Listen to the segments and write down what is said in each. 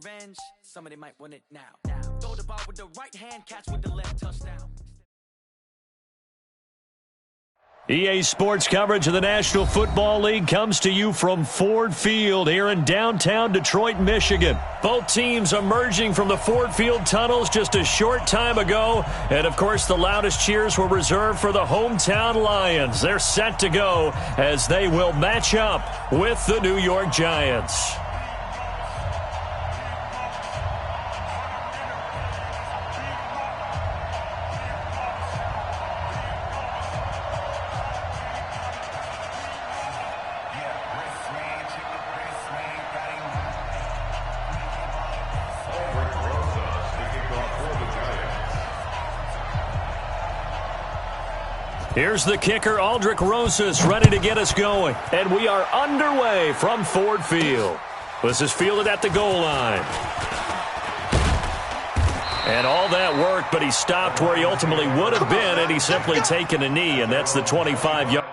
revenge, somebody might want it now. Throw the ball with the right hand, catch with the left, touchdown. EA Sports coverage of the National Football League comes to you from Ford Field here in downtown Detroit, Michigan. Both teams emerging from the Ford Field tunnels just a short time ago. And, of course, the loudest cheers were reserved for the hometown Lions. They're set to go as they will match up with the New York Giants. Here's the kicker, Aldrich Rosas, ready to get us going. And we are underway from Ford Field. This is fielded at the goal line. And all that worked, but he stopped where he ultimately would have been, and he's simply taken a knee, and that's the 25-yard.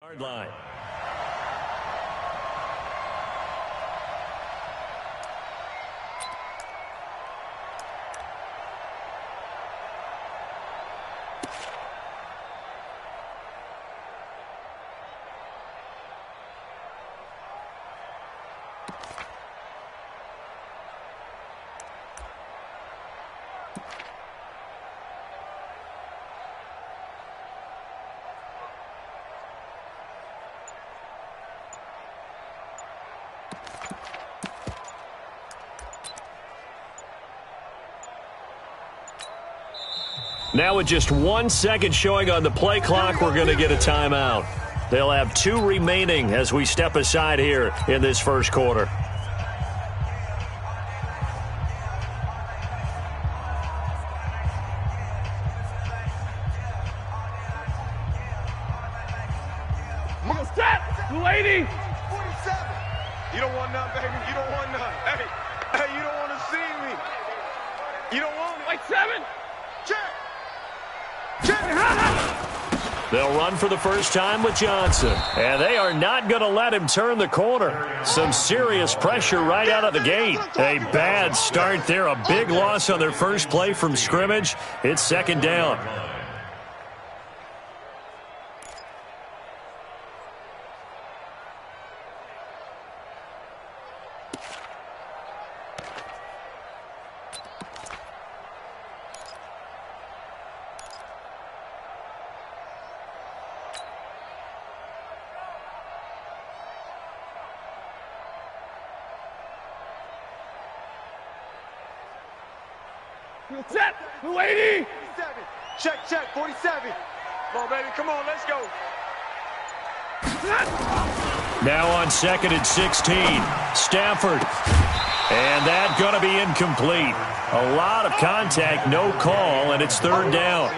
Hard line. Now with just 1 second showing on the play clock, we're going to get a timeout. They'll have 2 remaining as we step aside here in this first quarter. Lady! 47. You don't want none, baby. You don't want none. Hey, you don't want to see me. You don't want it. Like 7. Check. They'll run for the first time with Johnson. And they are not going to let him turn the corner. Some serious pressure right out of the gate. A bad start there. A big loss on their first play from scrimmage. It's second down. Set, lady! 47. Check, 47. Come on, baby, come on, let's go. Now on 2nd and 16, Stafford. And that going to be incomplete. A lot of contact, no call, and it's third down.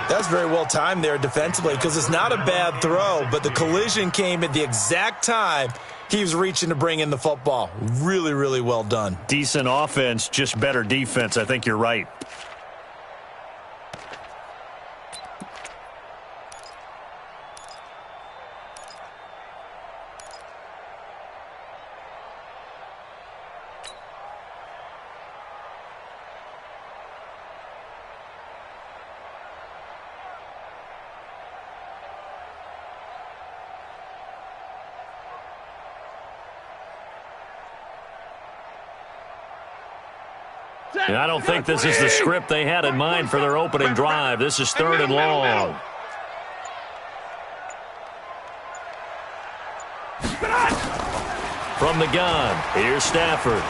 That's very well timed there defensively because it's not a bad throw, but the collision came at the exact time he was reaching to bring in the football. Really, really well done. Decent offense, just better defense. I think you're right. And I don't think this is the script they had in mind for their opening drive. This is third and long. From the gun, here's Stafford.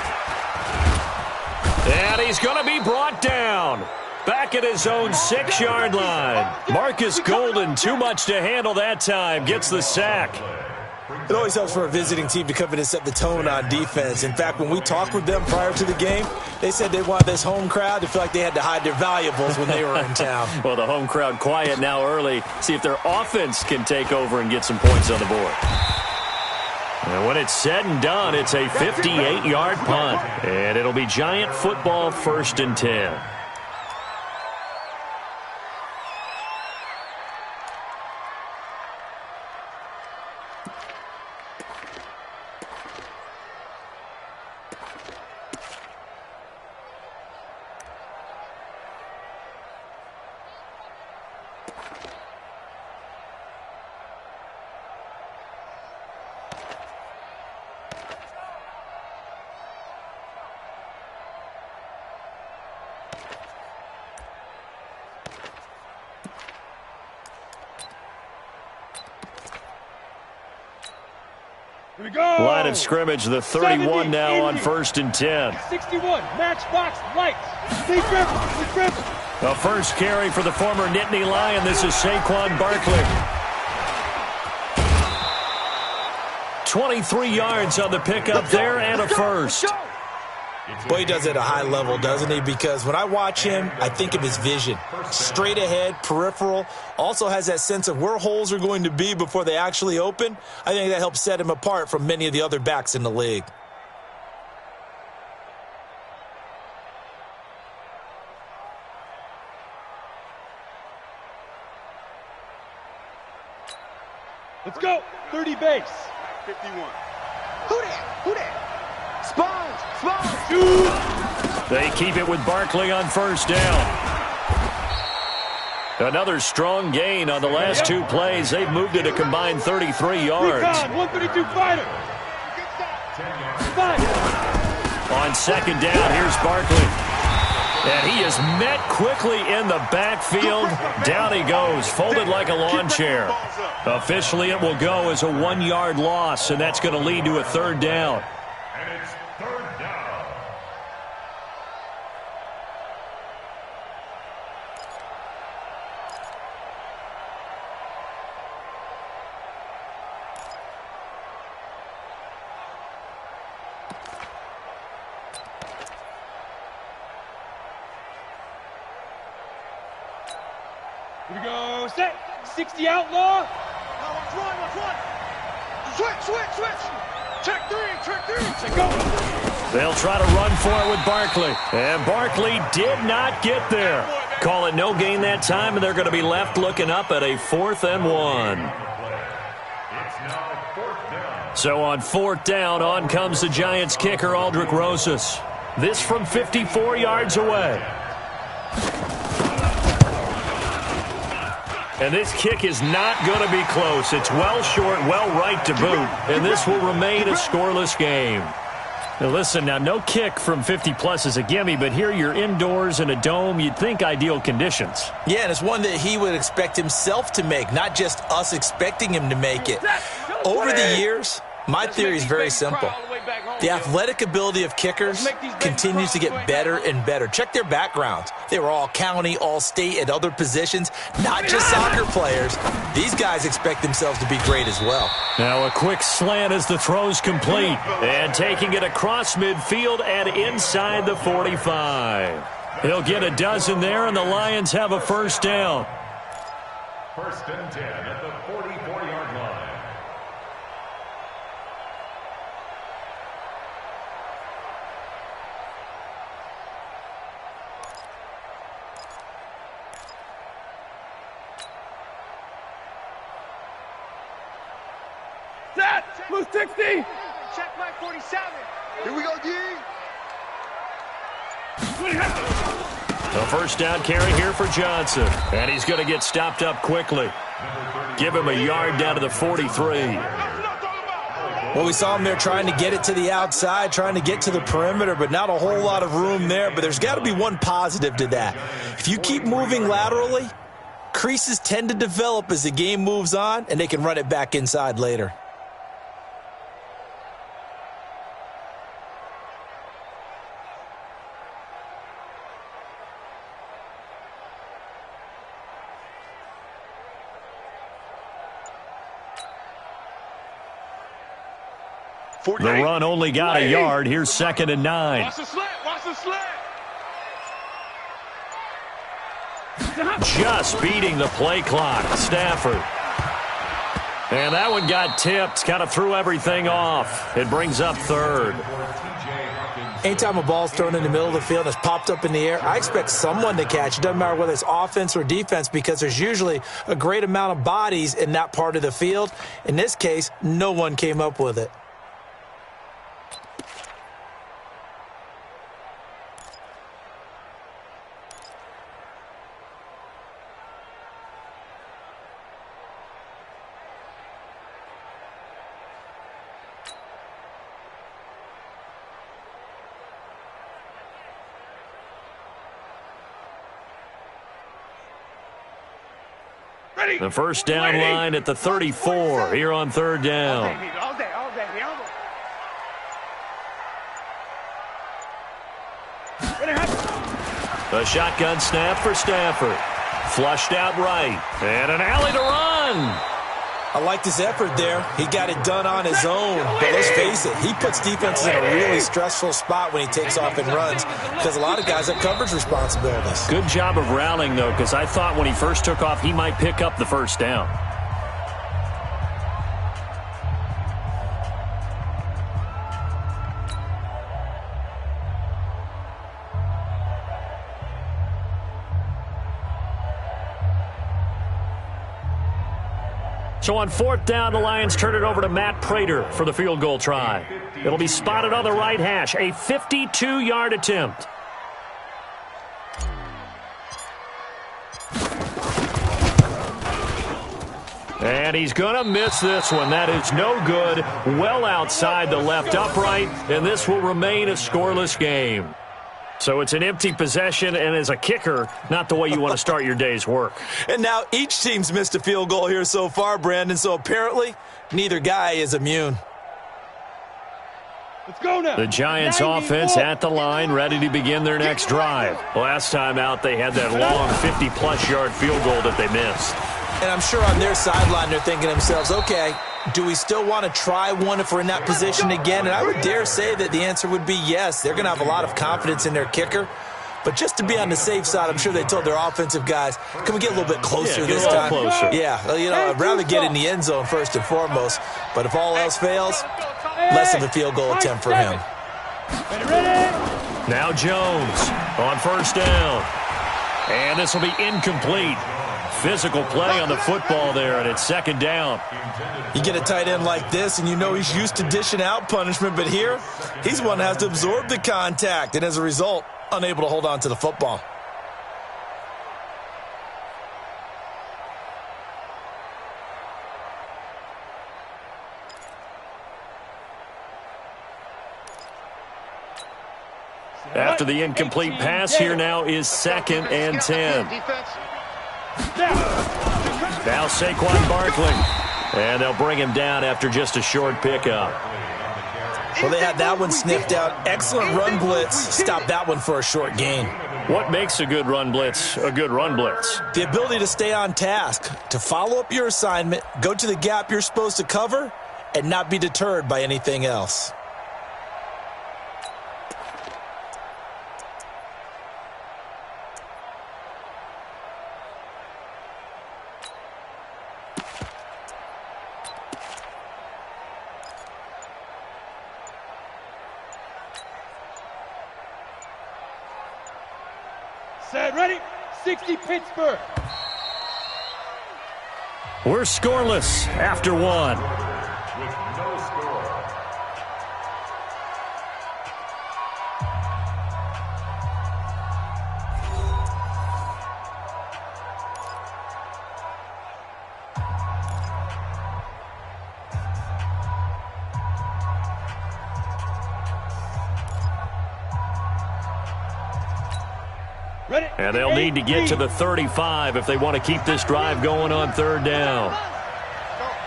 And he's going to be brought down. Back at his own 6-yard line. Marcus Golden, too much to handle that time, gets the sack. It always helps for a visiting team to come in and set the tone on defense. In fact, when we talked with them prior to the game, they said they want this home crowd to feel like they had to hide their valuables when they were in town. Well, the home crowd quiet now early. See if their offense can take over and get some points on the board. And when it's said and done, it's a 58-yard punt. And it'll be Giant football, 1st and 10. Line of scrimmage, the 31 now on 1st and 10. 61, matchbox, lights. Stay careful. A first carry for the former Nittany Lion. This is Saquon Barkley. 23 yards on the pickup there and a first. Boy, he does it at a high level, doesn't he? Because when I watch him, I think of his vision. Straight ahead, peripheral. Also has that sense of where holes are going to be before they actually open. I think that helps set him apart from many of the other backs in the league. Let's go. 30 base. 51. Who that? Sponge. They keep it with Barkley on first down. Another strong gain on the last 2 plays. They've moved it a combined 33 yards. 132 fighter. On 2nd down, here's Barkley. And he is met quickly in the backfield. Down he goes, folded like a lawn chair. Officially, it will go as a 1-yard loss, and that's going to lead to a third down. we go. Set. 60 outlaw. Now watch one. Switch. Check three. Go. They'll try to run for it with Barkley. And Barkley did not get there. Call it no gain that time, and they're going to be left looking up at a 4th and 1. So on 4th down, on comes the Giants kicker, Aldrick Rosas. This from 54 yards away. And this kick is not going to be close. It's well short, well right to boot. And this will remain a scoreless game. Now listen, no kick from 50-plus is a gimme, but here you're indoors in a dome. You'd think ideal conditions. Yeah, and it's one that he would expect himself to make, not just us expecting him to make it. Over the years, my theory is very simple. The athletic ability of kickers continues to get better and better. Check their backgrounds. They were all county, all state, at other positions, not just soccer players. These guys expect themselves to be great as well. Now a quick slant as the throw's complete. And taking it across midfield and inside the 45. He'll get a dozen there, and the Lions have a 1st down. 1st and 10 at the 44-yard line. Blue 60. Check back 47. Here we go, D. The 1st down carry here for Johnson. And he's going to get stopped up quickly. Give him a yard down to the 43. Well, we saw him there trying to get it to the outside, trying to get to the perimeter, but not a whole lot of room there. But there's got to be one positive to that. If you keep moving laterally, creases tend to develop as the game moves on, and they can run it back inside later. The run only got a yard. Here's 2nd and 9. Watch the slant. Just beating the play clock. Stafford. And that one got tipped. Kind of threw everything off. It brings up 3rd. Anytime a ball's thrown in the middle of the field and it's popped up in the air, I expect someone to catch. It doesn't matter whether it's offense or defense, because there's usually a great amount of bodies in that part of the field. In this case, no one came up with it. The 1st down line at the 34 here on 3rd down. All day. A shotgun snap for Stafford. Flushed out right. And an alley to run. I liked his effort there. He got it done on his own. But let's face it, he puts defenses in a really stressful spot when he takes off and runs, because a lot of guys have coverage responsibilities. Good job of rallying, though, because I thought when he first took off, he might pick up the 1st down. So on 4th down, the Lions turn it over to Matt Prater for the field goal try. It'll be spotted on the right hash, a 52-yard attempt. And he's going to miss this one. That is no good. Well outside the left upright, and this will remain a scoreless game. So it's an empty possession, and as a kicker, not the way you want to start your day's work. And now each team's missed a field goal here so far, Brandon, so apparently neither guy is immune. Let's go now. The Giants offense at the line, ready to begin their next drive. Last time out, they had that long 50-plus yard field goal that they missed. And I'm sure on their sideline they're thinking to themselves, okay, do we still want to try one if we're in that position again? And I would dare say that the answer would be yes. They're going to have a lot of confidence in their kicker. But just to be on the safe side, I'm sure they told their offensive guys, can we get a little bit closer this time? Closer. Yeah, I'd rather get in the end zone first and foremost. But if all else fails, less of a field goal attempt for him. Now Jones on first down. And this will be incomplete. Physical play on the football there, and it's second down. You get a tight end like this, and you know he's used to dishing out punishment, but here, he's one that has to absorb the contact, and as a result, unable to hold on to the football. After the incomplete pass, here now is 2nd and 10. Now Saquon Barkley. And they'll bring him down after just a short pickup. Well, they had that one sniffed out. Excellent run blitz. Stop that one for a short gain. What makes a good run blitz a good run blitz? The ability to stay on task, to follow up your assignment, go to the gap you're supposed to cover, and not be deterred by anything else. Set, ready, 60 Pittsburgh. We're scoreless after one. With no score. And they'll need to get to the 35 if they want to keep this drive going on third down.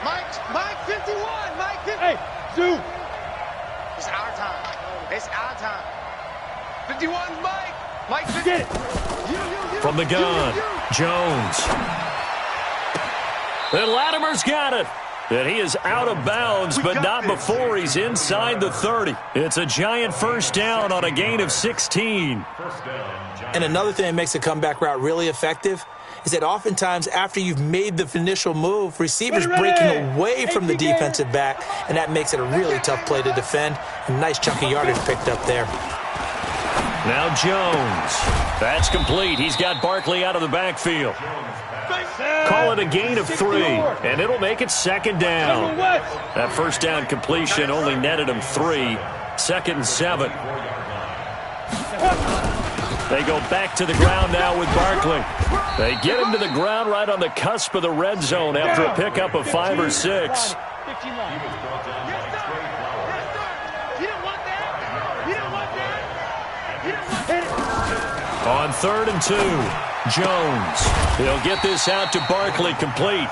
Mike 51, Mike 50. Hey, Zoo. It's our time. It's our time. 51, Mike 50. Get it. From the gun, Jones. And Latimer's got it. And he is out of bounds, but not before he's inside the 30. It's a giant first down on a gain of 16. And another thing that makes a comeback route really effective is that oftentimes after you've made the initial move, receivers breaking away from the defensive back, and that makes it a really tough play to defend. A nice chunk of yardage picked up there. Now Jones. That's complete. He's got Barkley out of the backfield. Call it a gain of 3, and it'll make it second down. That first down completion only netted him 3. 2nd and 7. They go back to the ground now with Barkley. They get him to the ground right on the cusp of the red zone after a pickup of 5 or 6. On 3rd and 2, Jones. He'll get this out to Barkley, complete.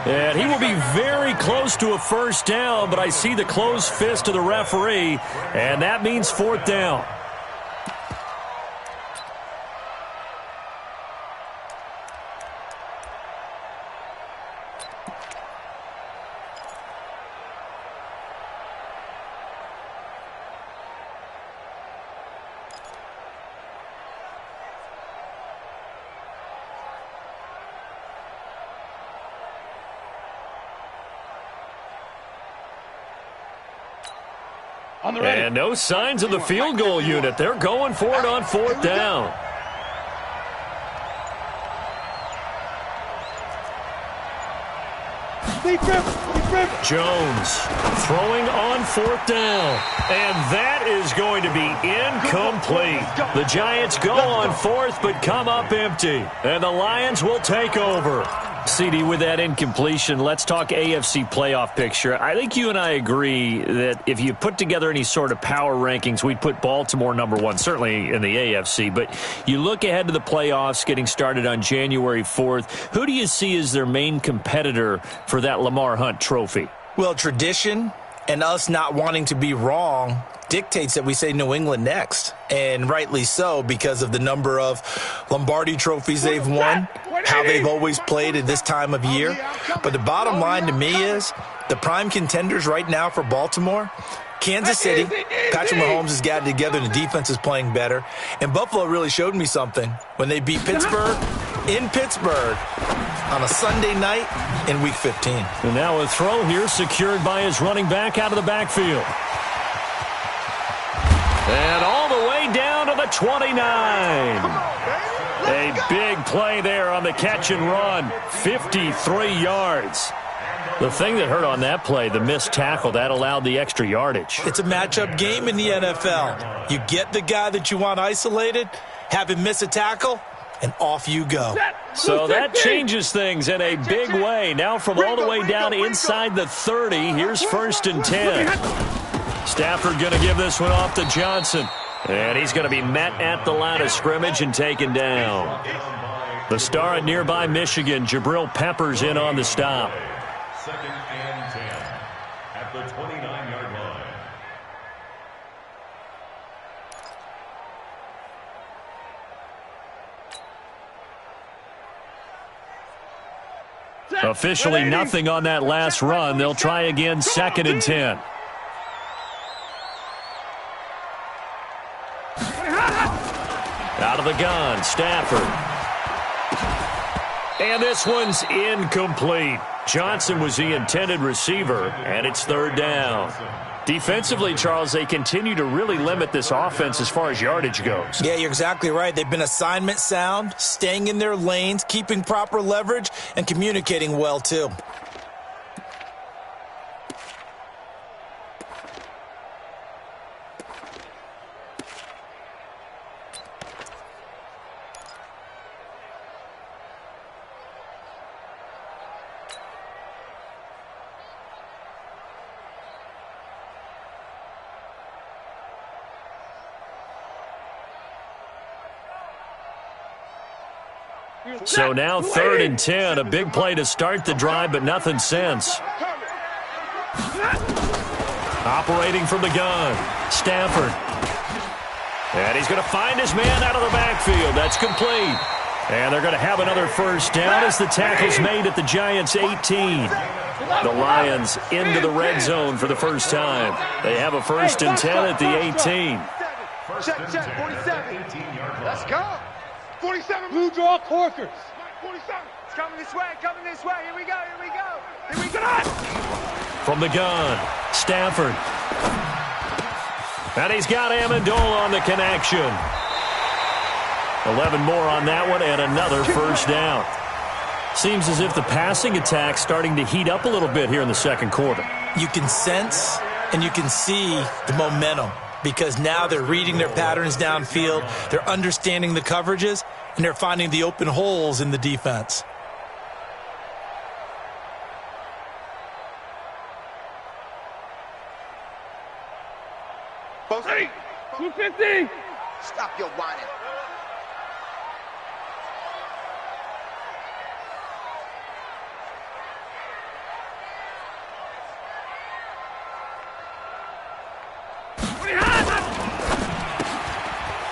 And he will be very close to a first down, but I see the closed fist of the referee, and that means 4th down. And no signs of the field goal unit. They're going for it on 4th down. Jones throwing on 4th down. And that is going to be incomplete. The Giants go on 4th but come up empty. And the Lions will take over. CD, with that incompletion, let's talk AFC playoff picture. I think you and I agree that if you put together any sort of power rankings, we'd put Baltimore number 1, certainly in the AFC. But you look ahead to the playoffs getting started on January 4th. Who do you see as their main competitor for that Lamar Hunt trophy? Well, tradition and us not wanting to be wrong dictates that we say New England next. And rightly so, because of the number of Lombardi trophies they've won. how they've always played at this time of year. But the bottom line to me is the prime contenders right now for Baltimore, Kansas City, Patrick Mahomes has got it together and the defense is playing better. And Buffalo really showed me something when they beat Pittsburgh in Pittsburgh on a Sunday night in Week 15. And now a throw here secured by his running back out of the backfield. And all the way down to the 29. A big play there on the catch and run. 53 yards. The thing that hurt on that play, the missed tackle, that allowed the extra yardage. It's a matchup game in the NFL. You get the guy that you want isolated, have him miss a tackle, and off you go. So that changes things in a big way. Now from all the way down inside the 30, here's 1st and 10. Stafford going to give this one off to Johnson. And he's going to be met at the line of scrimmage and taken down. The star at nearby Michigan, Jabril Peppers, in on the stop. 2nd and 10 at the 29-yard line. Officially nothing on that last run. They'll try again, 2nd and 10. Out of the gun, Stafford. And this one's incomplete. Johnson was the intended receiver, and it's 3rd down. Defensively, Charles, they continue to really limit this offense as far as yardage goes. Yeah, you're exactly right. They've been assignment sound, staying in their lanes, keeping proper leverage, and communicating well, too. So now 3rd and 10, a big play to start the drive, but nothing since. Operating from the gun, Stafford. And he's going to find his man out of the backfield. That's complete. And they're going to have another 1st down as the tackle's made at the Giants' 18. The Lions into the red zone for the first time. They have a 1st and 10 at the 18. Check, 47. Let's go. 47. Blue draw Corkers. 47. It's coming this way, Here we go, here we go. Here we go. From the gun, Stafford. And he's got Amendola on the connection. 11 more on that one and another 1st down. Seems as if the passing attack's starting to heat up a little bit here in the 2nd quarter. You can sense and you can see the momentum because now they're reading their patterns downfield, they're understanding the coverages, and they're finding the open holes in the defense. Hey, 250. stop your whining.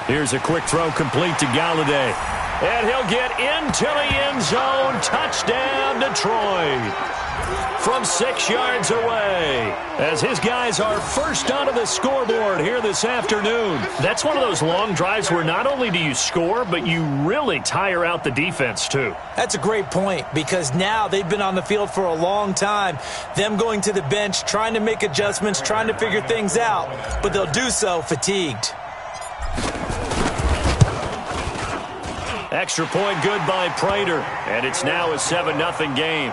Here's a quick throw complete to Galladay. And he'll get into the end zone. Touchdown, Detroit. From 6 yards away. As his guys are first onto the scoreboard here this afternoon. That's one of those long drives where not only do you score, but you really tire out the defense, too. That's a great point because now they've been on the field for a long time. Them going to the bench, trying to make adjustments, trying to figure things out. But they'll do so fatigued. Extra point good by Prater. And it's now a 7-0 game.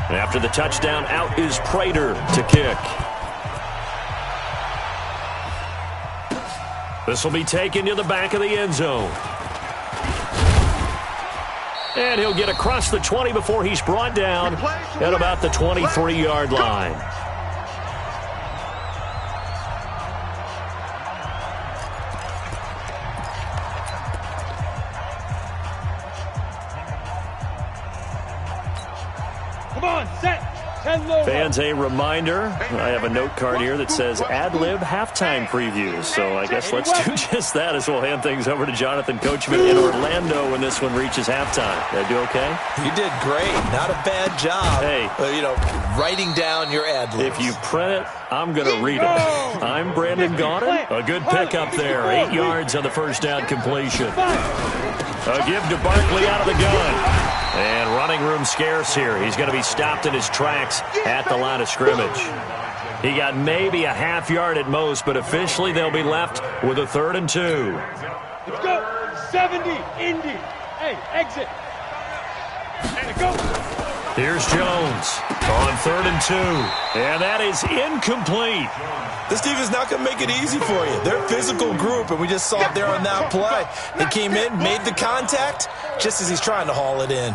And after the touchdown, out is Prater to kick. This will be taken to the back of the end zone. And he'll get across the 20 before he's brought down at about the 23-yard line. Come on, set. Fans, a reminder, I have a note card here that says ad-lib halftime previews. So I guess let's do just that as we'll hand things over to Jonathan Coachman in Orlando when this one reaches halftime. Did I do okay? You did great. Not a bad job. Hey. Writing down your ad-libs. If you print it, I'm going to read it. I'm Brandon Gaudin. A good pickup there. 8 yards on the first down completion. A give to Barkley out of the gun. And running room scarce here. He's going to be stopped in his tracks at the line of scrimmage. He got maybe a half yard at most, but officially they'll be left with a 3rd and 2. Let's go. 70, Indy. Hey, exit. Let's go. Here's Jones on 3rd and 2. And that is incomplete. This defense is not going to make it easy for you. They're a physical group, and we just saw it there on that play. They came in, made the contact, just as he's trying to haul it in.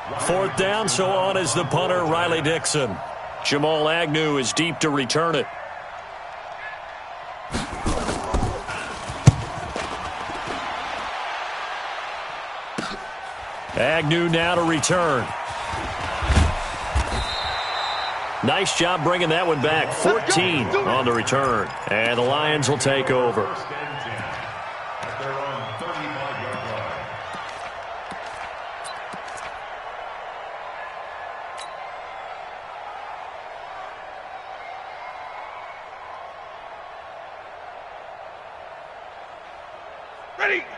4th down, so on is the punter, Riley Dixon. Jamal Agnew is deep to return it. Agnew now to return. Nice job bringing that one back. 14 on the return. And the Lions will take over.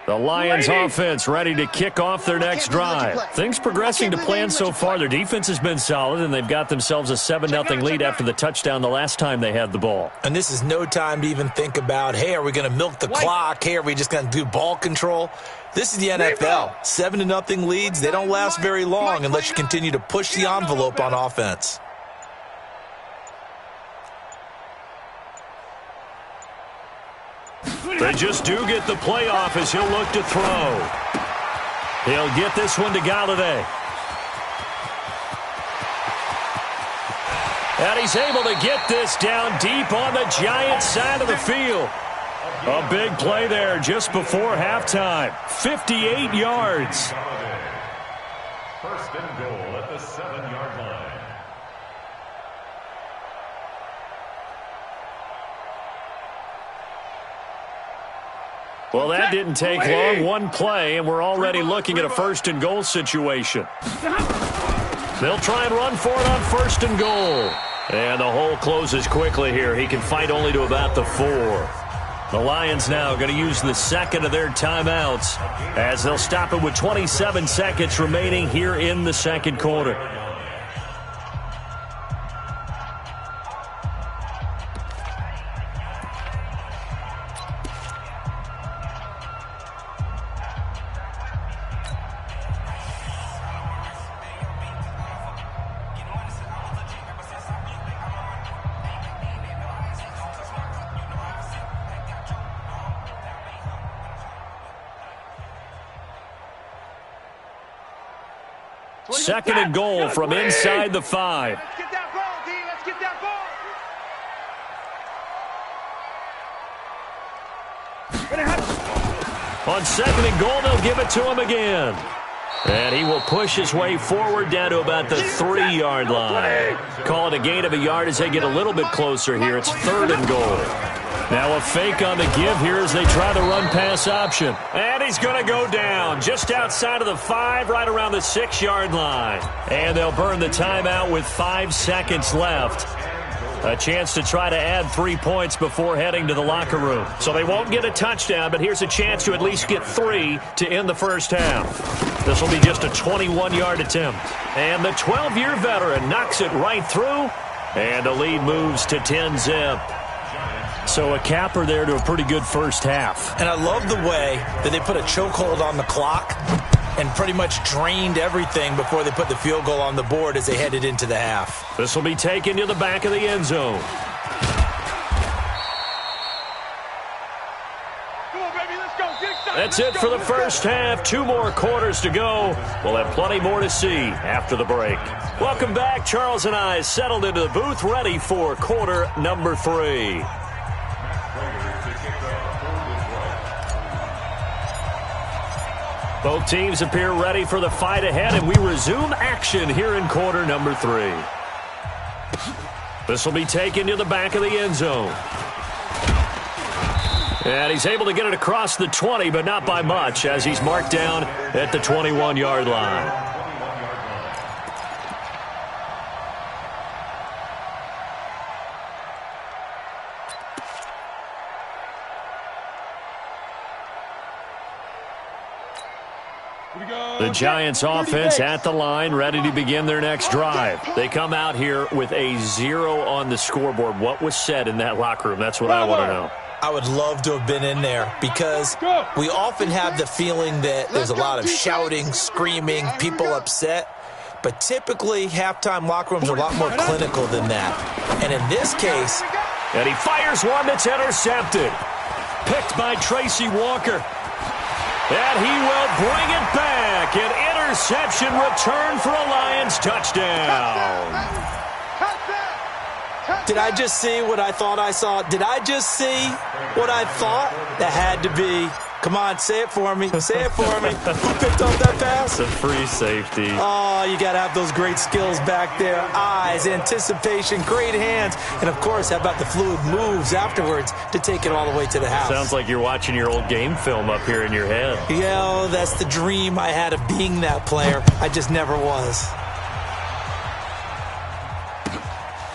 The Lions offense ready to kick off their next drive. Things progressing to plan so far. Their defense has been solid, and they've got themselves a 7-0 lead after the touchdown the last time they had the ball. And this is no time to even think about, hey, are we going to milk the clock? Hey, are we just going to do ball control? This is the NFL. 7-0 leads, they don't last very long unless you continue to push the envelope on offense. They just do get the playoff as he'll look to throw. He'll get this one to Galladay. And he's able to get this down deep on the Giants' side of the field. A big play there just before halftime. 58 yards. 1st and goal at the 7-yard line. Well, that didn't take long. One play, and we're already looking at a 1st and goal situation. They'll try and run for it on 1st and goal. And the hole closes quickly here. He can fight only to about the 4. The Lions now going to use the 2nd of their timeouts as they'll stop it with 27 seconds remaining here in the 2nd quarter. Second and goal from inside the 5. Let's get that ball, D. Let's get that ball. On 2nd and goal, they'll give it to him again. And he will push his way forward down to about the 3-yard line. Call it a gain of a yard as they get a little bit closer here. It's 3rd and goal. Now a fake on the give here as they try the run-pass option. And he's going to go down just outside of the 5, right around the 6-yard line. And they'll burn the timeout with 5 seconds left. A chance to try to add 3 points before heading to the locker room. So they won't get a touchdown, but here's a chance to at least get 3 to end the first half. This will be just a 21-yard attempt. And the 12-year veteran knocks it right through, and the lead moves to 10-zip. So a capper there to a pretty good first half. And I love the way that they put a chokehold on the clock and pretty much drained everything before they put the field goal on the board as they headed into the half. This will be taken to the back of the end zone. Come on, baby, let's go. Get excited. That's it for the first half. 2 more quarters to go. We'll have plenty more to see after the break. Welcome back. Charles and I settled into the booth, ready for quarter number 3. Both teams appear ready for the fight ahead, and we resume action here in quarter number 3. This will be taken to the back of the end zone. And he's able to get it across the 20, but not by much, as he's marked down at the 21-yard line. The Giants offense at the line, ready to begin their next drive. They come out here with a 0 on the scoreboard. What was said in that locker room? That's what I want to know. I would love to have been in there because we often have the feeling that there's a lot of shouting, screaming, people upset. But typically, halftime locker rooms are a lot more clinical than that. And in this case... And he fires one that's intercepted. Picked by Tracy Walker. And he will bring it back. An interception return for a Lions touchdown. Did I just see what I thought I saw? Did I just see what I thought? That had to be. Come on, say it for me. Say it for me. Who picked up that pass? It's a free safety. Oh, you got to have those great skills back there. Eyes, anticipation, great hands. And, of course, how about the fluid moves afterwards to take it all the way to the house? Sounds like you're watching your old game film up here in your head. Yeah, that's the dream I had of being that player. I just never was.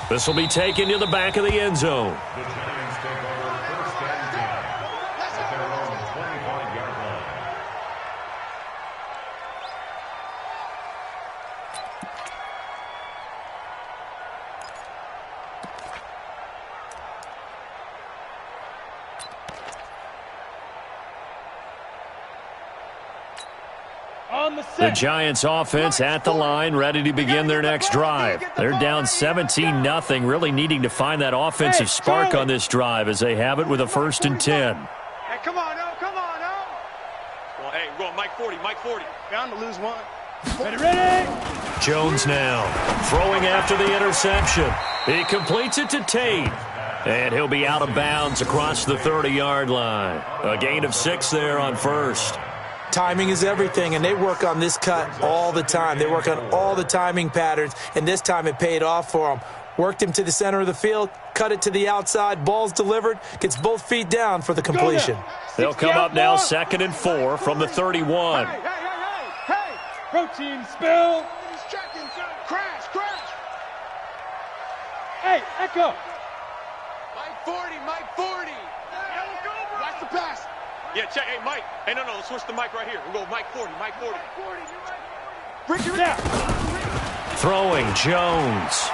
This will be taken to the back of the end zone. The Giants take over first and 10 at their own 25-yard line. The Giants offense at the line, ready to begin their next drive. They're down 17-0, really needing to find that offensive spark on this drive as they have it with a 1st and 10. Hey, come on, oh, come on, oh. Well, hey, we're going Mike 40, Mike 40. Bound to lose one. Ready? Jones now throwing after the interception. He completes it to Tate. And he'll be out of bounds across the 30-yard line. A gain of 6 there on first. Timing is everything, and they work on this cut all the time. They work on all the timing patterns, and this time it paid off for them. Worked him to the center of the field, cut it to the outside, ball's delivered, gets both feet down for the completion. They'll come up now 2nd and 4 from the 31. Hey! Protein spill. He's checking, crash. Hey, Echo. Mike 40. Watch the pass. Yeah, check. Hey, Mike. Hey, no, let's switch the mic right here. We'll go Mike 40. Ricky. Yeah. Throwing Jones.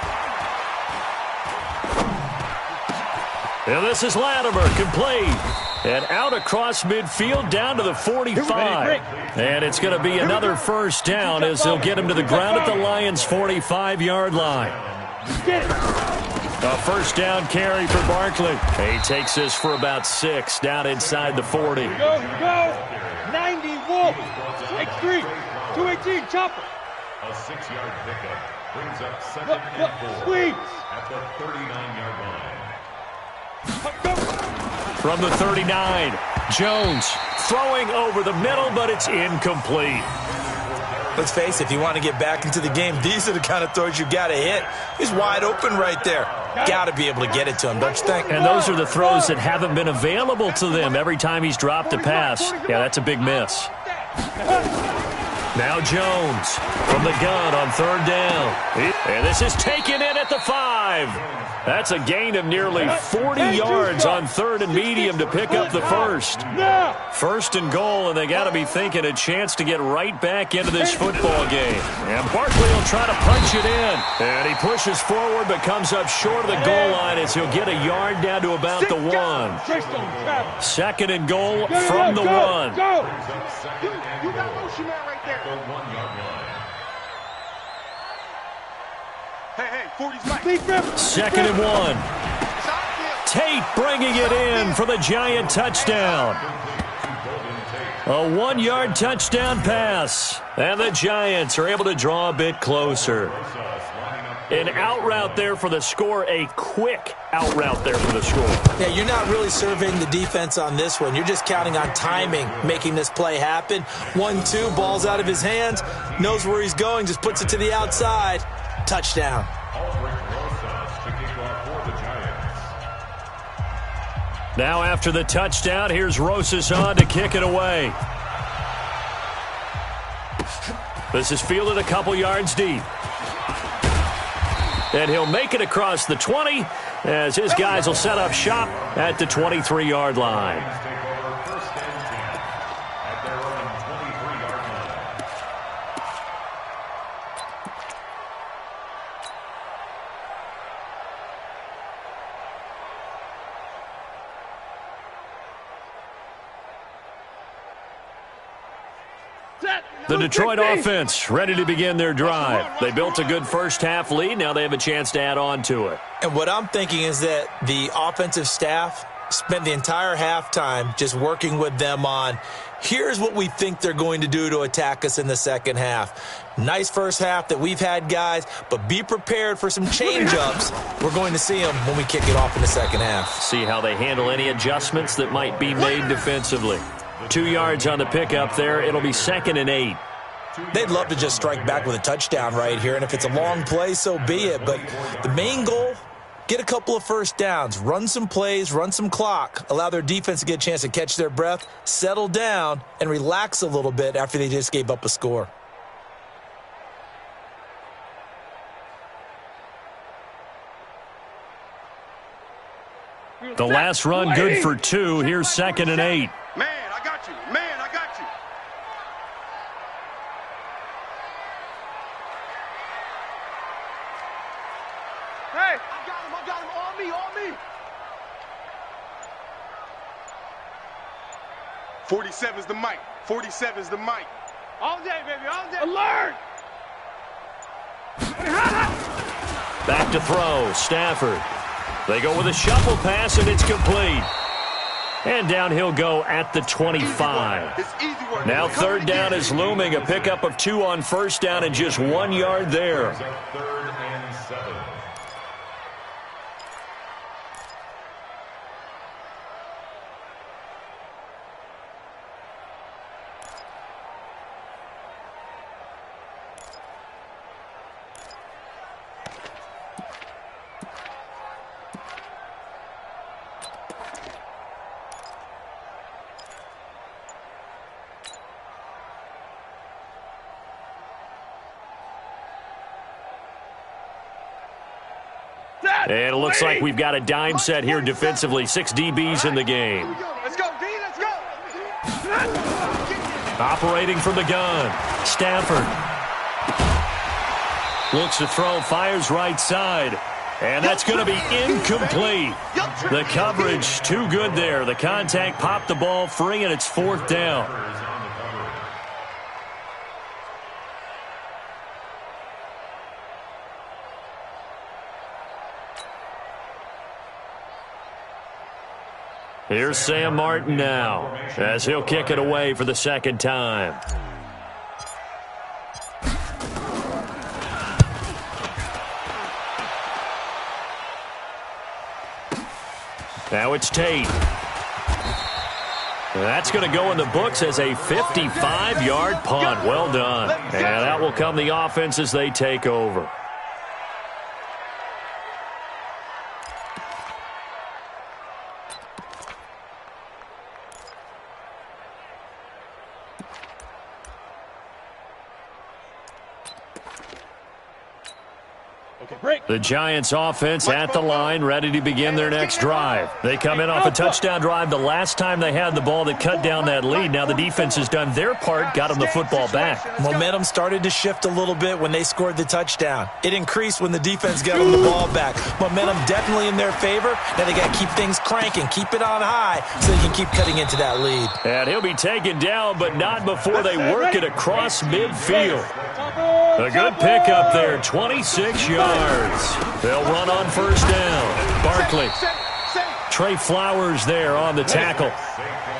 And this is Latimer, complete. And out across midfield, down to the 45. And it's going to be another first down as they'll get him to the ground at the Lions' 45-yard line. Get it. A first down carry for Barkley. He takes this for about 6 down inside the 40. Go. 90 Wolf. Take 3. 218 chopper. A 6-yard pickup brings up 2nd and 4 Squeeze. at the 39-yard line. From the 39, Jones throwing over the middle, but it's incomplete. Let's face it, if you want to get back into the game, these are the kind of throws you got to hit. He's wide open right there. Got to be able to get it to him, don't you think? And those are the throws that haven't been available to them every time he's dropped a pass. Yeah, that's a big miss. Now Jones from the gun on 3rd down. And this is taken in at the 5. That's a gain of nearly 40 yards on 3rd and medium to pick up the first. 1st and goal, and they got to be thinking a chance to get right back into this football game. And Barkley will try to punch it in. And he pushes forward but comes up short of the goal line as he'll get a yard down to about the 1. 2nd and goal from the 1. You got motion man right there. The 1-yard line. Hey, 40's Mike. 2nd and 1. Tate bringing it in for the Giant touchdown. A 1-yard touchdown pass. And the Giants are able to draw a bit closer. An out route there for the score. A quick out route there for the score. Yeah, you're not really surveying the defense on this one. You're just counting on timing, making this play happen. 1-2, ball's out of his hands. Knows where he's going, just puts it to the outside. Touchdown. brought for the Giants. Now after the touchdown, here's Rosas on to kick it away. This is fielded a couple yards deep. And he'll make it across the 20 as his guys will set up shop at the 23-yard line. Take over first and 10 at their own 23-yard line. The Detroit offense ready to begin their drive. They built a good first-half lead. Now they have a chance to add on to it. And what I'm thinking is that the offensive staff spent the entire halftime just working with them on, here's what we think they're going to do to attack us in the second half. Nice first half that we've had, guys, but be prepared for some change-ups. We're going to see them when we kick it off in the second half. See how they handle any adjustments that might be made defensively. 2 yards on the pickup there. It'll be 2nd and 8. They'd love to just strike back with a touchdown right here, and if it's a long play, so be it. But the main goal, get a couple of first downs, run some plays, run some clock, allow their defense to get a chance to catch their breath, settle down, and relax a little bit after they just gave up a score. The last run good for 2. Here's 2nd and 8. Man, I got you. Man, I got you. Hey, I got him. On me. 47's the mic. 47's the mic. All day, baby, all day. Alert! Back to throw. Stafford. They go with a shuffle pass, and it's complete. And down he'll go at the 25. Now 3rd down is looming. A pickup of 2 on 1st down and just 1 yard there. 3rd and 7. And it looks like we've got a dime set here defensively. 6 DBs in the game. Let's go, D, let's go. Operating from the gun. Stafford. Looks to throw, fires right side. And that's going to be incomplete. The coverage too good there. The contact popped the ball free, and it's 4th down. Here's Sam Martin now as he'll kick it away for the 2nd time. Now it's Tate. That's going to go in the books as a 55-yard punt. Well done. And out will come the offense as they take over. The Giants offense at the line, ready to begin their next drive. They come in off a touchdown drive the last time they had the ball that cut down that lead. Now the defense has done their part, got them the football back. Momentum started to shift a little bit when they scored the touchdown. It increased when the defense got them the ball back. Momentum definitely in their favor. Now they got to keep things cranking, keep it on high so they can keep cutting into that lead. And he'll be taken down, but not before they work it across midfield. A good pickup there, 26 yards. They'll run on 1st down. Barkley. Trey Flowers there on the tackle.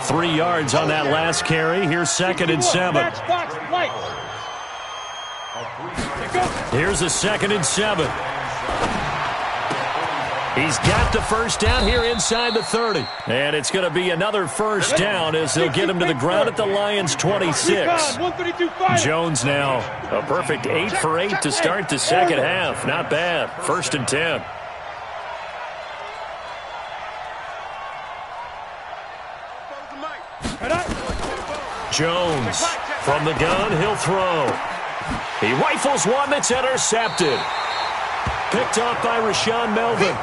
3 yards on that last carry. Here's 2nd and 7. Here's a 2nd and 7. He's got the 1st down here inside the 30. And it's going to be another 1st down as they'll get him to the ground at the Lions' 26. Jones now a perfect 8 for 8 to start the 2nd half. Not bad. 1st and 10. Jones from the gun, he'll throw. He rifles one that's intercepted. Picked off by Rashaan Melvin.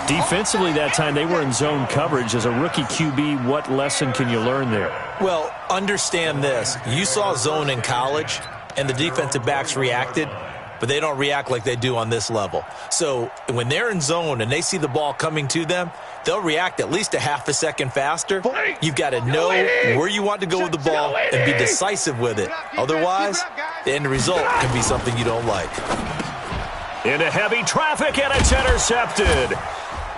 Defensively that time, they were in zone coverage. As a rookie QB, what lesson can you learn there? Well, understand this. You saw zone in college, and the defensive backs reacted, but they don't react like they do on this level. So when they're in zone and they see the ball coming to them, they'll react at least a half a second faster. You've got to know where you want to go with the ball and be decisive with it. Otherwise, the end result can be something you don't like. Into heavy traffic, and it's intercepted.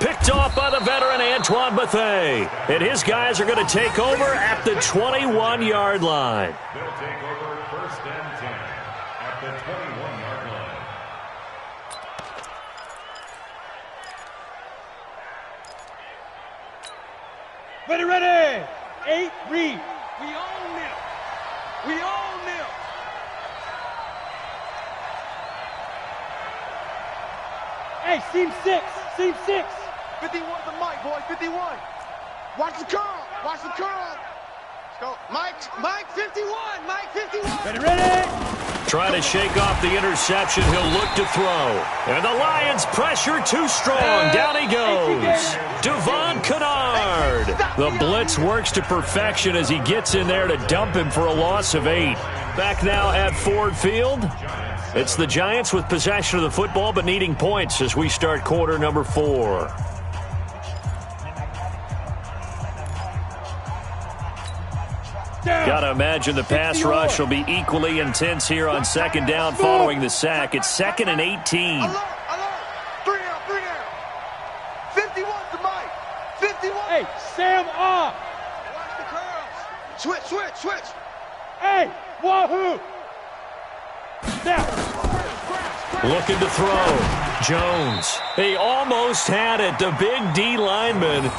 Picked off by the veteran Antoine Bethea. And his guys are going to take over at the 21-yard line. They'll take over 1st and 10 at the 21-yard line. Ready. 8, read. We own them. We own them. Hey, seam 6. 51 the mic, boys. 51. Watch the curl. Watch the curl. Let's go. Mike 51. Mike 51. Ready. Trying to shake off the interception. He'll look to throw. And the Lions pressure too strong. Down he goes. Devon Kennard. The blitz works to perfection as he gets in there to dump him for a loss of 8. Back now at Ford Field. It's the Giants with possession of the football but needing points as we start quarter number 4. Got to imagine the pass rush will be equally intense here on second down following the sack. It's 2nd and 18. Alert. 3 down. 51's the mic. 51. Hey, Sam off. Watch the curls. Switch. Hey, wahoo. Now. Looking to throw. Jones. He almost had it. The big D lineman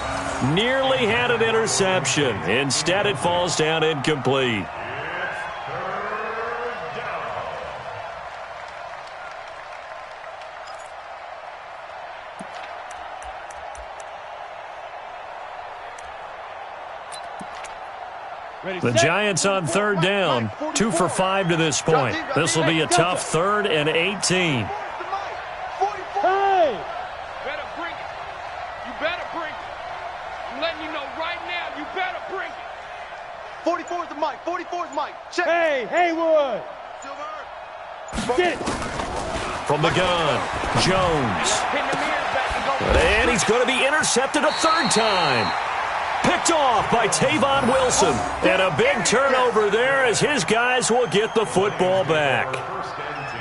nearly had an interception. Instead, it falls down incomplete. The Giants on 3rd down. 2 for 5 to this point. This will be a tough 3rd and 18. Hey. Better bring it. You better bring it. I'm letting you know right now, you better bring it. 44 is the mic. 44 is mic. Check. Hey, Haywood. Get it. From the gun, Jones. And he's going to be intercepted a 3rd time. Picked off by Tavon Wilson. And a big turnover there as his guys will get the football back.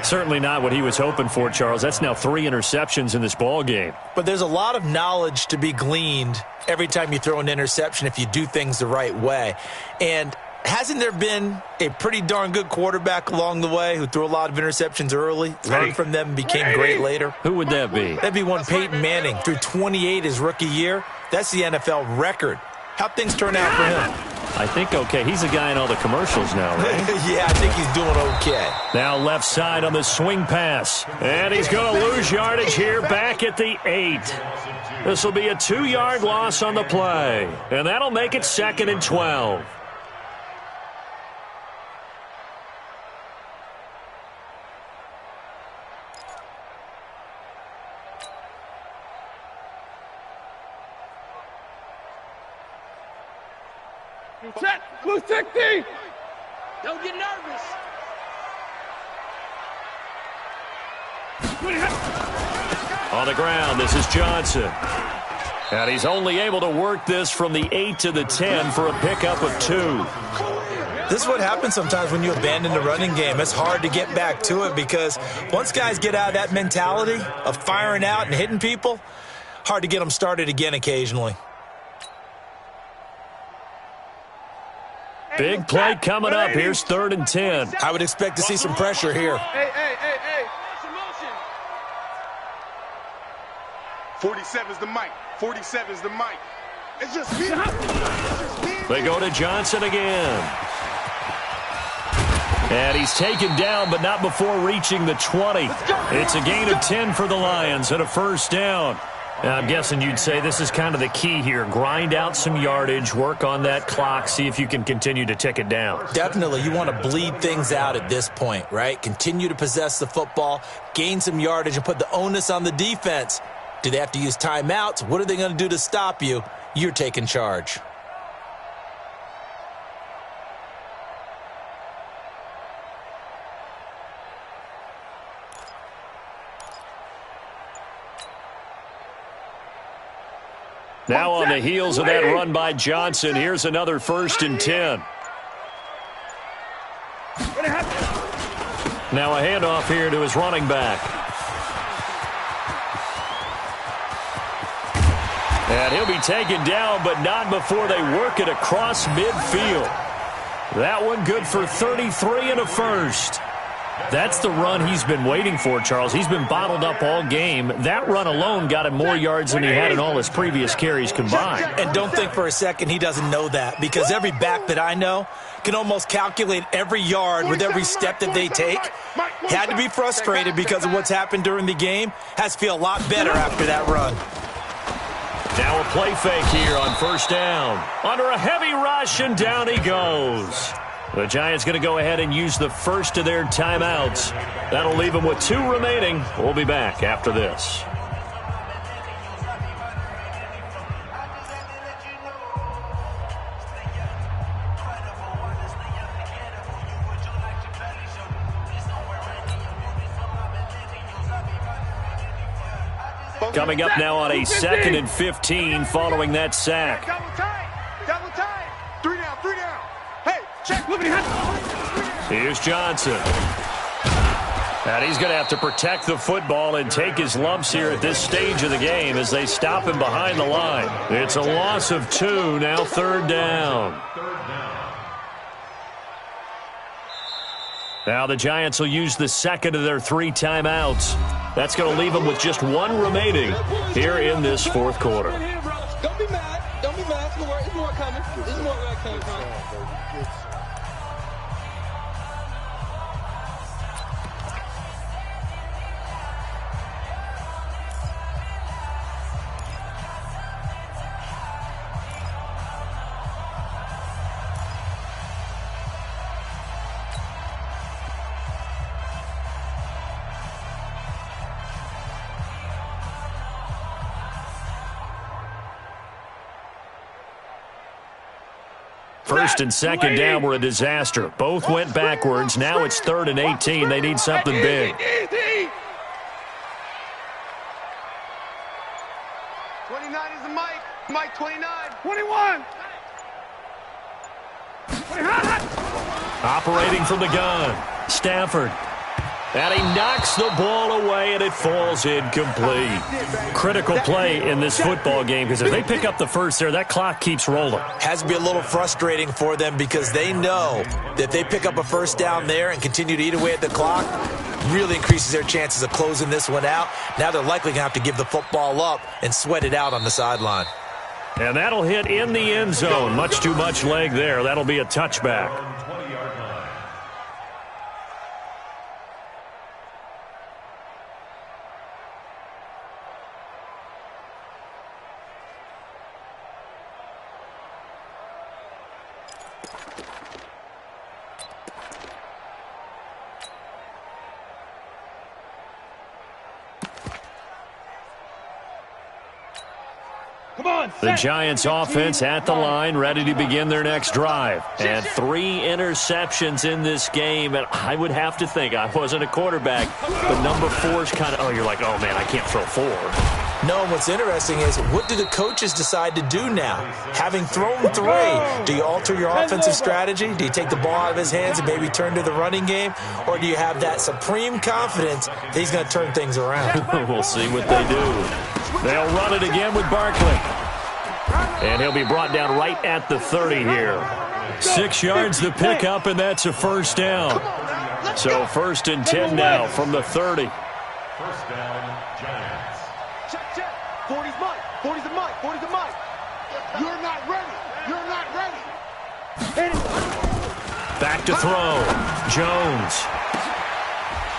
Certainly not what he was hoping for, Charles. That's now 3 interceptions in this ball game. But there's a lot of knowledge to be gleaned every time you throw an interception if you do things the right way. And hasn't there been a pretty darn good quarterback along the way who threw a lot of interceptions early, learned from them, and became great later? Who would that be? That'd be one Peyton Manning. Threw 28 his rookie year. That's the NFL record. How'd things turn out for him? I think okay. He's a guy in all the commercials now, right? Yeah, I think he's doing okay. Now left side on the swing pass. And he's going to lose yardage here back at the 8. This will be a 2-yard loss on the play. And that'll make it 2nd and 12. Set. Blue 60. Don't get nervous. On the ground, this is Johnson. And he's only able to work this from the 8 to the 10 for a pickup of 2. This is what happens sometimes when you abandon the running game. It's hard to get back to it because once guys get out of that mentality of firing out and hitting people, hard to get them started again occasionally. Big play coming up. Here's 3rd and 10. I would expect to see some pressure here. Hey. 47's the mic. 47's the mic. It's just me. They go to Johnson again. And he's taken down, but not before reaching the 20. It's a gain of 10 for the Lions and a 1st down. I'm guessing you'd say this is kind of the key here. Grind out some yardage, work on that clock, see if you can continue to tick it down. Definitely. You want to bleed things out at this point, right? Continue to possess the football, gain some yardage, and put the onus on the defense. Do they have to use timeouts? What are they going to do to stop you? You're taking charge. Now on the heels of that run by Johnson, here's another 1st and 10. Now a handoff here to his running back. And he'll be taken down, but not before they work it across midfield. That one good for 33 and a first. That's the run he's been waiting for, Charles. He's been bottled up all game. That run alone got him more yards than he had in all his previous carries combined. And don't think for a second he doesn't know that, because every back that I know can almost calculate every yard with every step that they take. Had to be frustrated because of what's happened during the game. Has to feel a lot better after that run. Now a play fake here on 1st down. Under a heavy rush, and down he goes. The Giants going to go ahead and use the first of their timeouts. That'll leave them with 2 remaining. We'll be back after this. Coming up now on a 2nd and 15 following that sack. Double tight. Double tight. 3 down. 3 down. Hey, check. Here's Johnson. And he's going to have to protect the football and take his lumps here at this stage of the game as they stop him behind the line. It's a loss of 2, now 3rd down. Now the Giants will use the 2nd of their 3 timeouts. That's going to leave them with just 1 remaining here in this 4th quarter. Don't be mad. Don't be mad. There's more coming. There's more coming. First and 2nd down were a disaster. Both went backwards. Now it's 3rd and 18. They need something big. 29 is the mic. Mike 29. 21. Operating from the gun. Stafford. And he knocks the ball away, and it falls incomplete. Critical play in this football game, because if they pick up the first there, that clock keeps rolling. Has to be a little frustrating for them because they know that if they pick up a 1st down there and continue to eat away at the clock, really increases their chances of closing this one out. Now they're likely going to have to give the football up and sweat it out on the sideline. And that'll hit in the end zone. Much too much leg there. That'll be a touchback. The Giants offense at the line, ready to begin their next drive. And 3 interceptions in this game. And I would have to think, I wasn't a quarterback, but number 4 is kind of, oh, you're like, oh, man, I can't throw 4. No, what's interesting is, what do the coaches decide to do now? Having thrown 3, do you alter your offensive strategy? Do you take the ball out of his hands and maybe turn to the running game? Or do you have that supreme confidence that he's going to turn things around? We'll see what they do. They'll run it again with Barkley. And he'll be brought down right at the 30 here. 6 yards to pick up, and that's a 1st down. So 1st and 10 now from the 30. 1st down, Giants. Check. 40's Mike. 40's the Mike. 40's the Mike. You're not ready. You're not ready. Back to throw. Jones.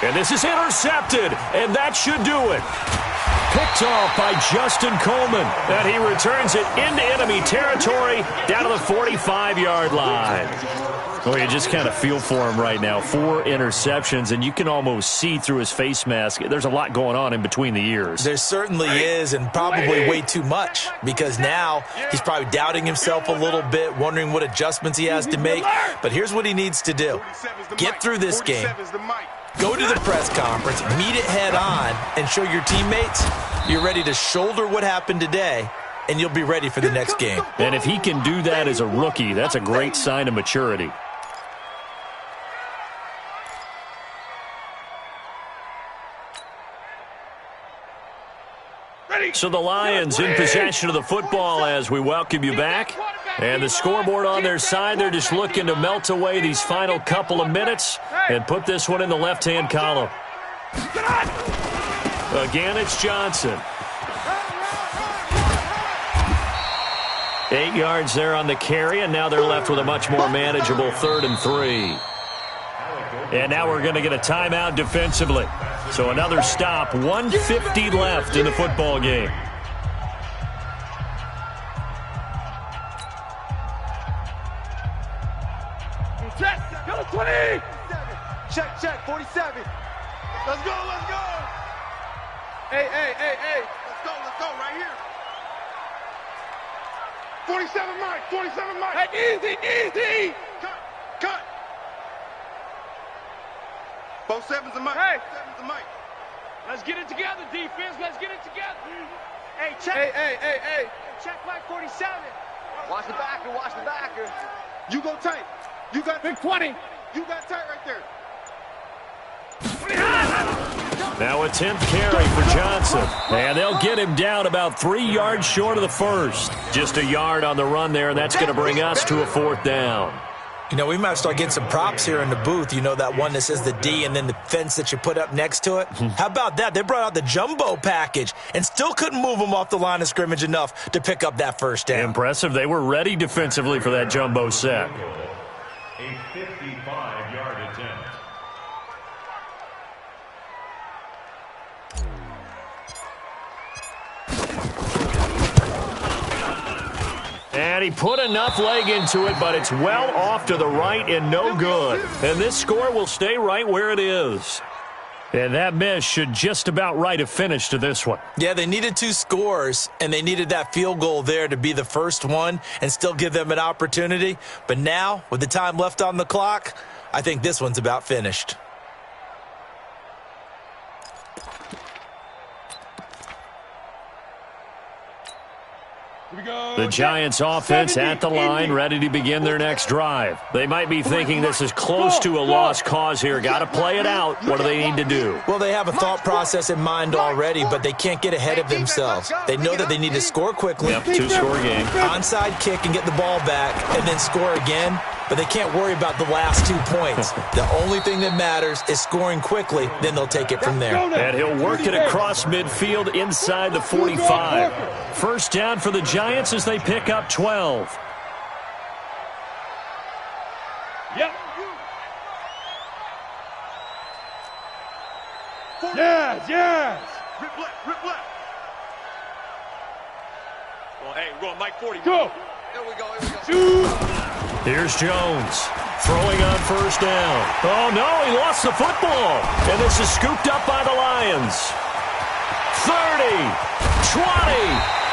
And this is intercepted, and that should do it. Picked off by Justin Coleman. And he returns it into enemy territory down to the 45-yard line. Well, you just kind of feel for him right now. 4 interceptions, and you can almost see through his face mask. There's a lot going on in between the ears. There certainly is, and probably way too much, because now he's probably doubting himself a little bit, wondering what adjustments he has to make. But here's what he needs to do. Get through this game. Go to the press conference, meet it head on, and show your teammates you're ready to shoulder what happened today, and you'll be ready for the next game. And if he can do that as a rookie, that's a great sign of maturity. So the Lions in possession of the football as we welcome you back. And the scoreboard on their side, they're just looking to melt away these final couple of minutes and put this one in the left-hand column. Again, it's Johnson. 8 yards there on the carry, and now they're left with a much more manageable 3rd and 3. And now we're going to get a timeout defensively. So another stop, 1:50 left in the football game. Check, go 20. Check, 47. Let's go. Hey. Let's go, right here. 47 Mike. Hey, easy. Cut. Both sevens are Mike. Hey. Let's get it together, defense. Let's get it together. Hey, check. Hey. Check Mike 47. Watch the backer. You go tight. You got Big 20. You got tight right there. Now a 10th carry for Johnson. And they'll get him down about 3 yards short of the first. Just a yard on the run there, and that's going to bring us to a 4th down. You know, we might start getting some props here in the booth. You know, that one that says the D and then the fence that you put up next to it? How about that? They brought out the jumbo package and still couldn't move them off the line of scrimmage enough to pick up that first down. Impressive. They were ready defensively for that jumbo set. A 55-yard attempt. And he put enough leg into it, but it's well off to the right and no good. And this score will stay right where it is. And that miss should just about right a finish to this one. Yeah, they needed 2 scores, and they needed that field goal there to be the first one and still give them an opportunity. But now, with the time left on the clock, I think this one's about finished. The Giants offense at the line, ready to begin their next drive. They might be thinking this is close to a lost cause here. Got to play it out. What do they need to do? Well, they have a thought process in mind already, but they can't get ahead of themselves. They know that they need to score quickly. Yep, 2-score game. Onside kick and get the ball back and then score again. But they can't worry about the last 2 points. The only thing that matters is scoring quickly, then they'll take it from there. And he'll work it across midfield inside the 45. First down for the Giants as they pick up 12. Yep. Yes. Rip left. Well, hey, we're going Mike 40. Go. Here we go. Shoot. Here's Jones throwing on first down. Oh, no, he lost the football. And this is scooped up by the Lions. 30, 20.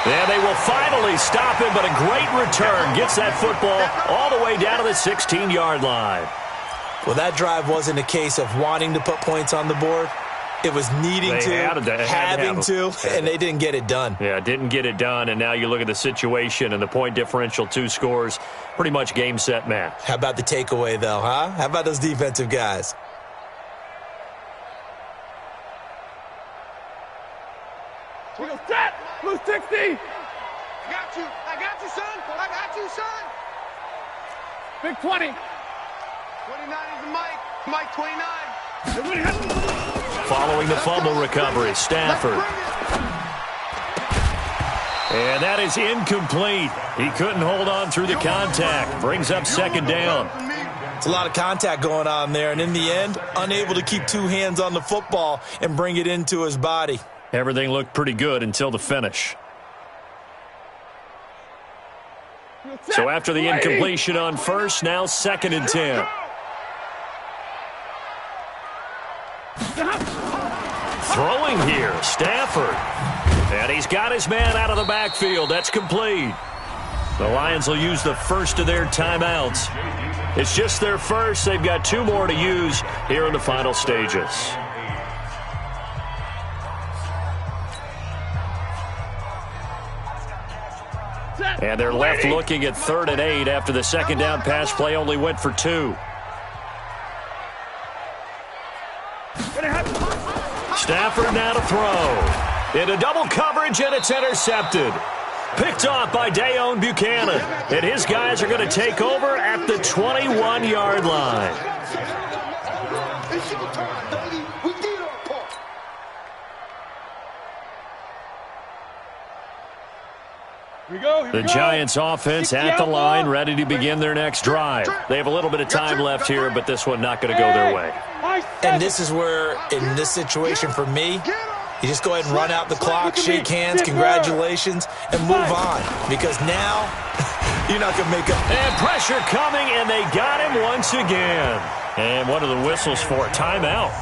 And they will finally stop him, but a great return gets that football all the way down to the 16-yard line. Well, that drive wasn't a case of wanting to put points on the board. It was needing having to, and they didn't get it done. Yeah, didn't get it done, and now you look at the situation and the point differential, 2 scores, pretty much game, set, match. How about the takeaway, though, huh? How about those defensive guys? We go set. Blue 60. I got you, son. Big 20. 29 is the Mike 29. Following the fumble recovery, Stafford. And that is incomplete. He couldn't hold on through the contact. Brings up 2nd down. It's a lot of contact going on there, and in the end, unable to keep 2 hands on the football and bring it into his body. Everything looked pretty good until the finish. So after the incompletion on first, now 2nd and 10. Throwing here, Stafford. And he's got his man out of the backfield. That's complete. The Lions will use the first of their timeouts. It's just their first. They've got 2 more to use here in the final stages. And they're left looking at 3rd and 8 after the 2nd down pass play only went for 2. Stafford now to throw. Into double coverage, and it's intercepted. Picked off by Dayon Buchanan. And his guys are going to take over at the 21-yard line. It's your turn, baby. We did our part. The Giants offense at the line, ready to begin their next drive. They have a little bit of time left here, but this one not going to go their way. And this is where, in this situation for me, you just go ahead and run out the clock, shake hands, congratulations, and move on. Because now, you're not going to make up. And pressure coming, and they got him once again. And what are the whistles for? Timeout.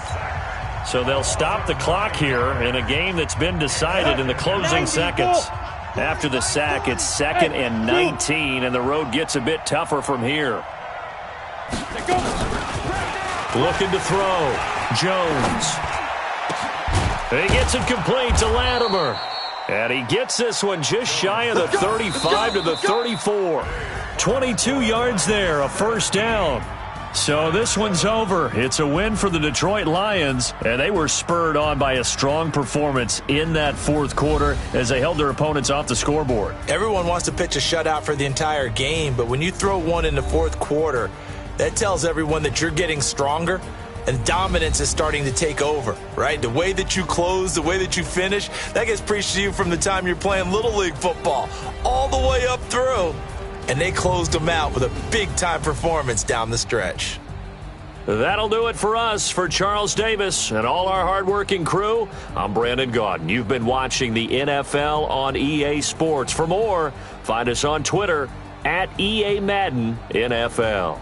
So they'll stop the clock here in a game that's been decided in the closing seconds. After the sack, it's 2nd and 19, and the road gets a bit tougher from here. Looking to throw. Jones. He gets it complete to Latimer. And he gets this one just shy of the 35 to the 34. 22 yards there, a first down. So this one's over. It's a win for the Detroit Lions, and they were spurred on by a strong performance in that 4th quarter as they held their opponents off the scoreboard. Everyone wants to pitch a shutout for the entire game, but when you throw one in the 4th quarter, that tells everyone that you're getting stronger and dominance is starting to take over, right? The way that you close, the way that you finish, that gets preached to you from the time you're playing Little League football all the way up through. And they closed them out with a big-time performance down the stretch. That'll do it for us. For Charles Davis and all our hardworking crew, I'm Brandon Gaudin. You've been watching the NFL on EA Sports. For more, find us on Twitter at EA Madden NFL.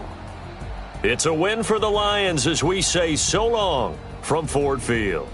It's a win for the Lions as we say so long from Ford Field.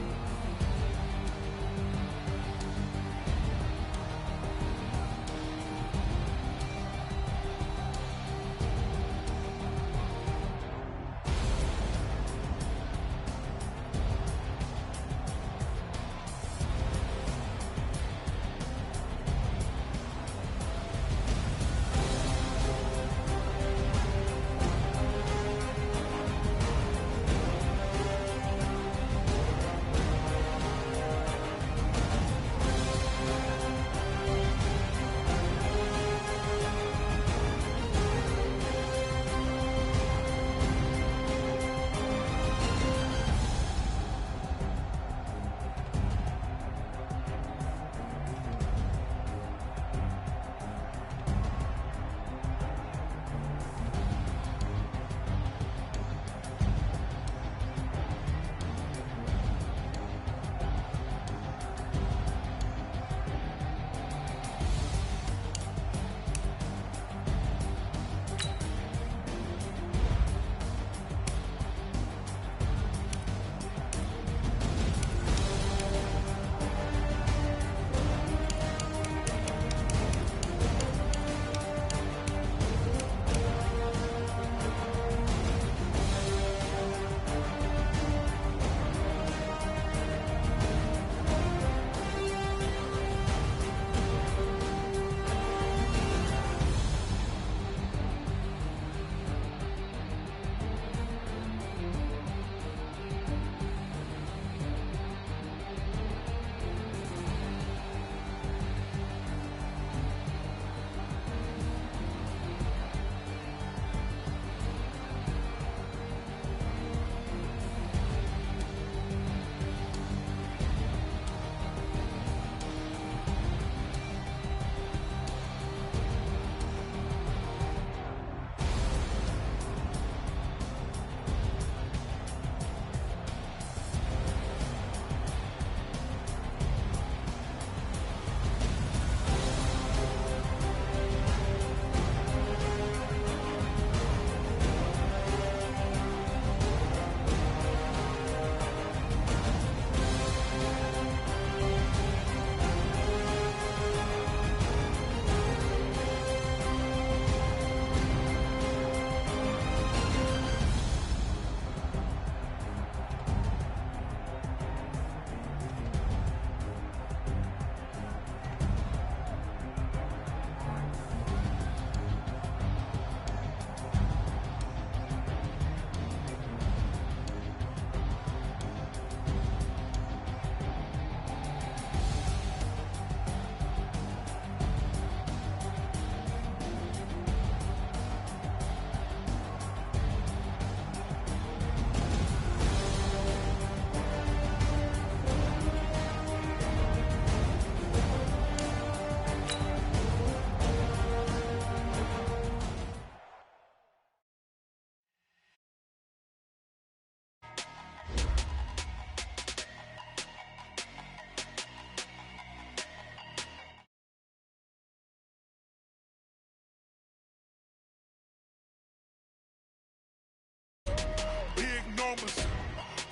numbers.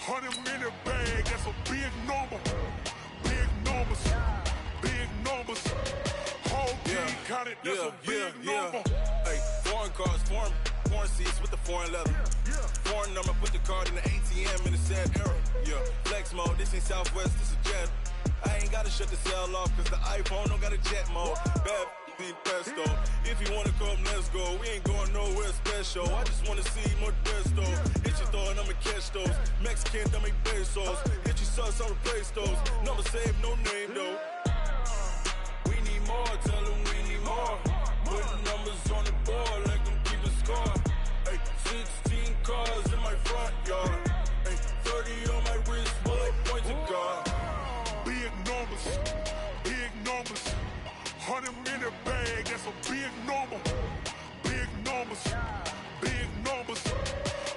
100-minute bag, that's a big number. Big numbers. Big numbers. Whole team counted, that's a big number. Hey, foreign cars, foreign seats with the foreign leather. Foreign number, put the card in the ATM in the sad era. Yeah, flex mode, this ain't Southwest, this is Jet. I ain't gotta shut the cell off, cause the iPhone don't got a jet mode. Bad need pesto. If you wanna come, let's go. We ain't going nowhere special. I just wanna see more desto. Hit your throw and I'ma catch those. Mexican, don't make pesos. Hit your sauce, I'll replace those. Number save, no name though. We need more, tell them we need more. Putting numbers on the board, like them keep a score. Hey, 16 cars in my front yard. Hey, 30 on my wrist, bullet point to God. Big numbers, big numbers. 100-minute bag, that's a big number. Big numbers, big numbers.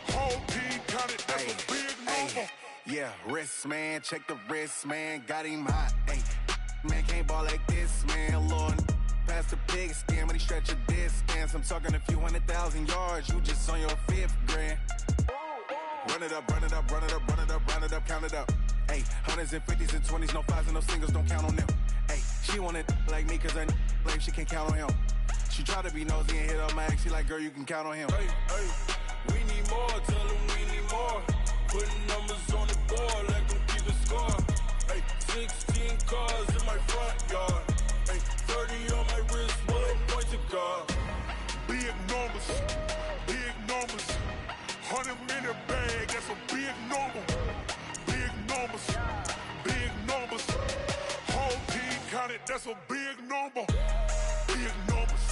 Whole team counted, that's a big number. Yeah, wrist man, check the wrist man, got him hot. Ay, man can't ball like this, man. Lord, past the pig skin when he stretch a distance. I'm talking a few 100,000 yards, you just on your 5th grand. Run it up, run it up, run it up, run it up, run it up, count it up. Hey, hundreds and 50s and 20s, no 5s and no singles, don't count on them. Hey, she want it like me, cause her like she can't count on him. She try to be nosy and hit up my ex, she like, girl, you can count on him. Hey, we need more, tell them we need more. Putting numbers on the board, like them keep a score. Hey, 16 cars in my front yard. Hey, 30 on my wrist, bullet point to God. Big numbers, big numbers. 100-minute bag, that's a big number. Big numbers, big numbers. Whole team counted, that's a big number. Big numbers,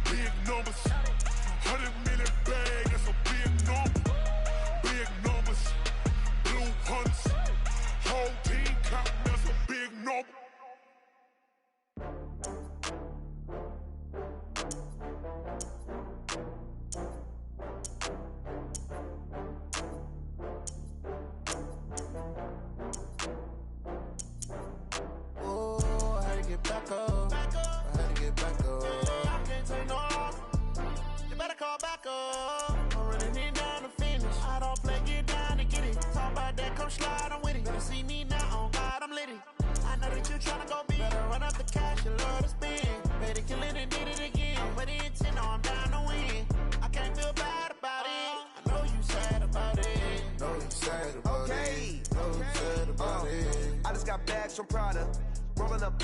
big numbers. 100-minute bag, that's a big number. Big numbers, blue hunts. Whole team counting, that's a big number. Back up. I had to get back up. I can't take no loss. You better call back up. I'm running it down to finish. I don't play, get down to get it. Talk about that, come slide, I'm with it. Better see me now, on God, I'm litty. I know that you tryna go big. Better run up the cash, you love to spend. Better kill it and did it again. But the intent, no, I'm down to win. I can't feel bad about it. I know you sad about it. Know you sad about it. Know you sad about it. I just got bags from Prada. Rolling up,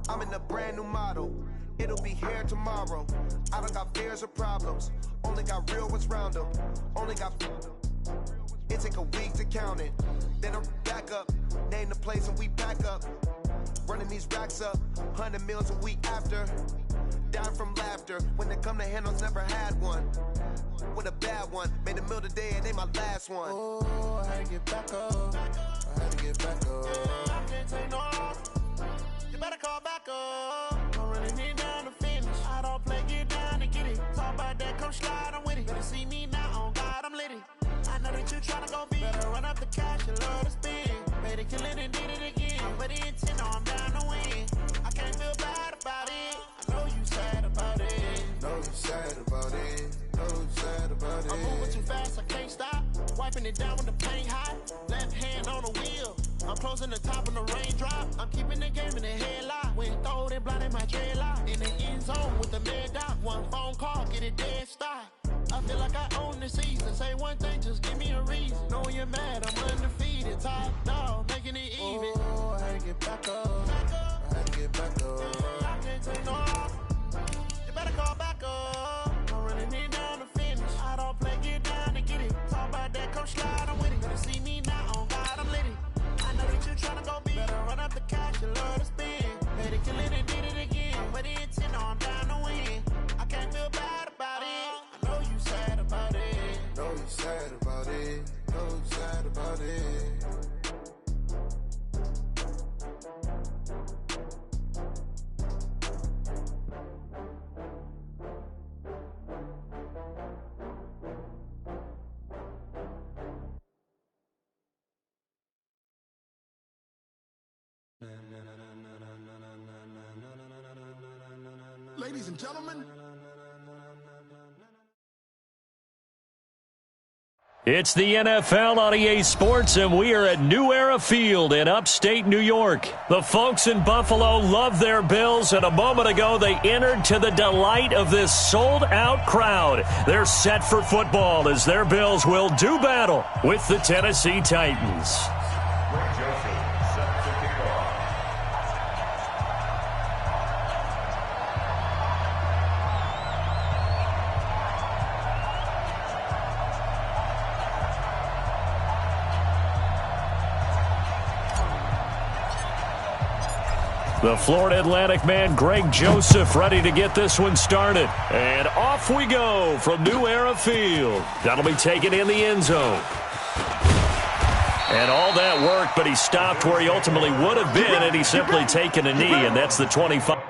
I'm in a brand new model. It'll be here tomorrow. I don't got fears or problems. Only got real ones round them. Only got. It take a week to count it. Then I'm back up. Name the place and we pack up. Running these racks up. 100 meals a week after. Down from laughter. When they come to handles, never had one. With a bad one. Made a meal today and they my last one. Oh, I had to get back up. I had to get back up. I can't take no loss. You better call back up. I'm running it down to finish. I don't play, get down to get it. Talk about that, come slide, I'm with it. Better see me now, on God, I'm litty. I know that you tryna go big. Better run up the cash, you love to spend. Better kill it and did it again. But the intent, no, I'm down to win. I can't feel bad about it. I know you sad about it. Know you sad about it. Know you sad about it. I'm moving too fast, I can't stop. Wiping it down with the paint hot. Left hand on the wheel. I'm closing the top of the raindrop. I'm keeping the game in the headlock. When throwed and blinded my dreadlock. In the end zone with the mad dot. One phone call, get it dead stop. I feel like I own the season. Say one thing, just give me a reason. Knowing you're mad, I'm undefeated. Top dog, making it even. Oh, I had to get back up. I had to get back up. I can't take no loss. You better call back up. I'm running it down to finish. I don't play, get down to get it. Talk about that, come slide, I'm with it. Better see me now, on God, I'm litty. I know that you tryna go big. Better run up the cash, you love to spend. Better kill it and did it again. But the intent, no, I'm down to win. I can't feel bad about it. I know you sad about it. Know you sad about it. Know you sad about it. Ladies and gentlemen, It's the NFL on EA Sports, and we are at New Era Field in upstate New York. The folks in Buffalo love their Bills, and a moment ago they entered to the delight of this sold-out crowd. They're set for football as their Bills will do battle with the Tennessee Titans. The Florida Atlantic man, Greg Joseph, ready to get this one started. And off we go from New Era Field. That'll be taken in the end zone. And all that worked, but he stopped where he ultimately would have been, and he's simply taken a knee, and that's the 25.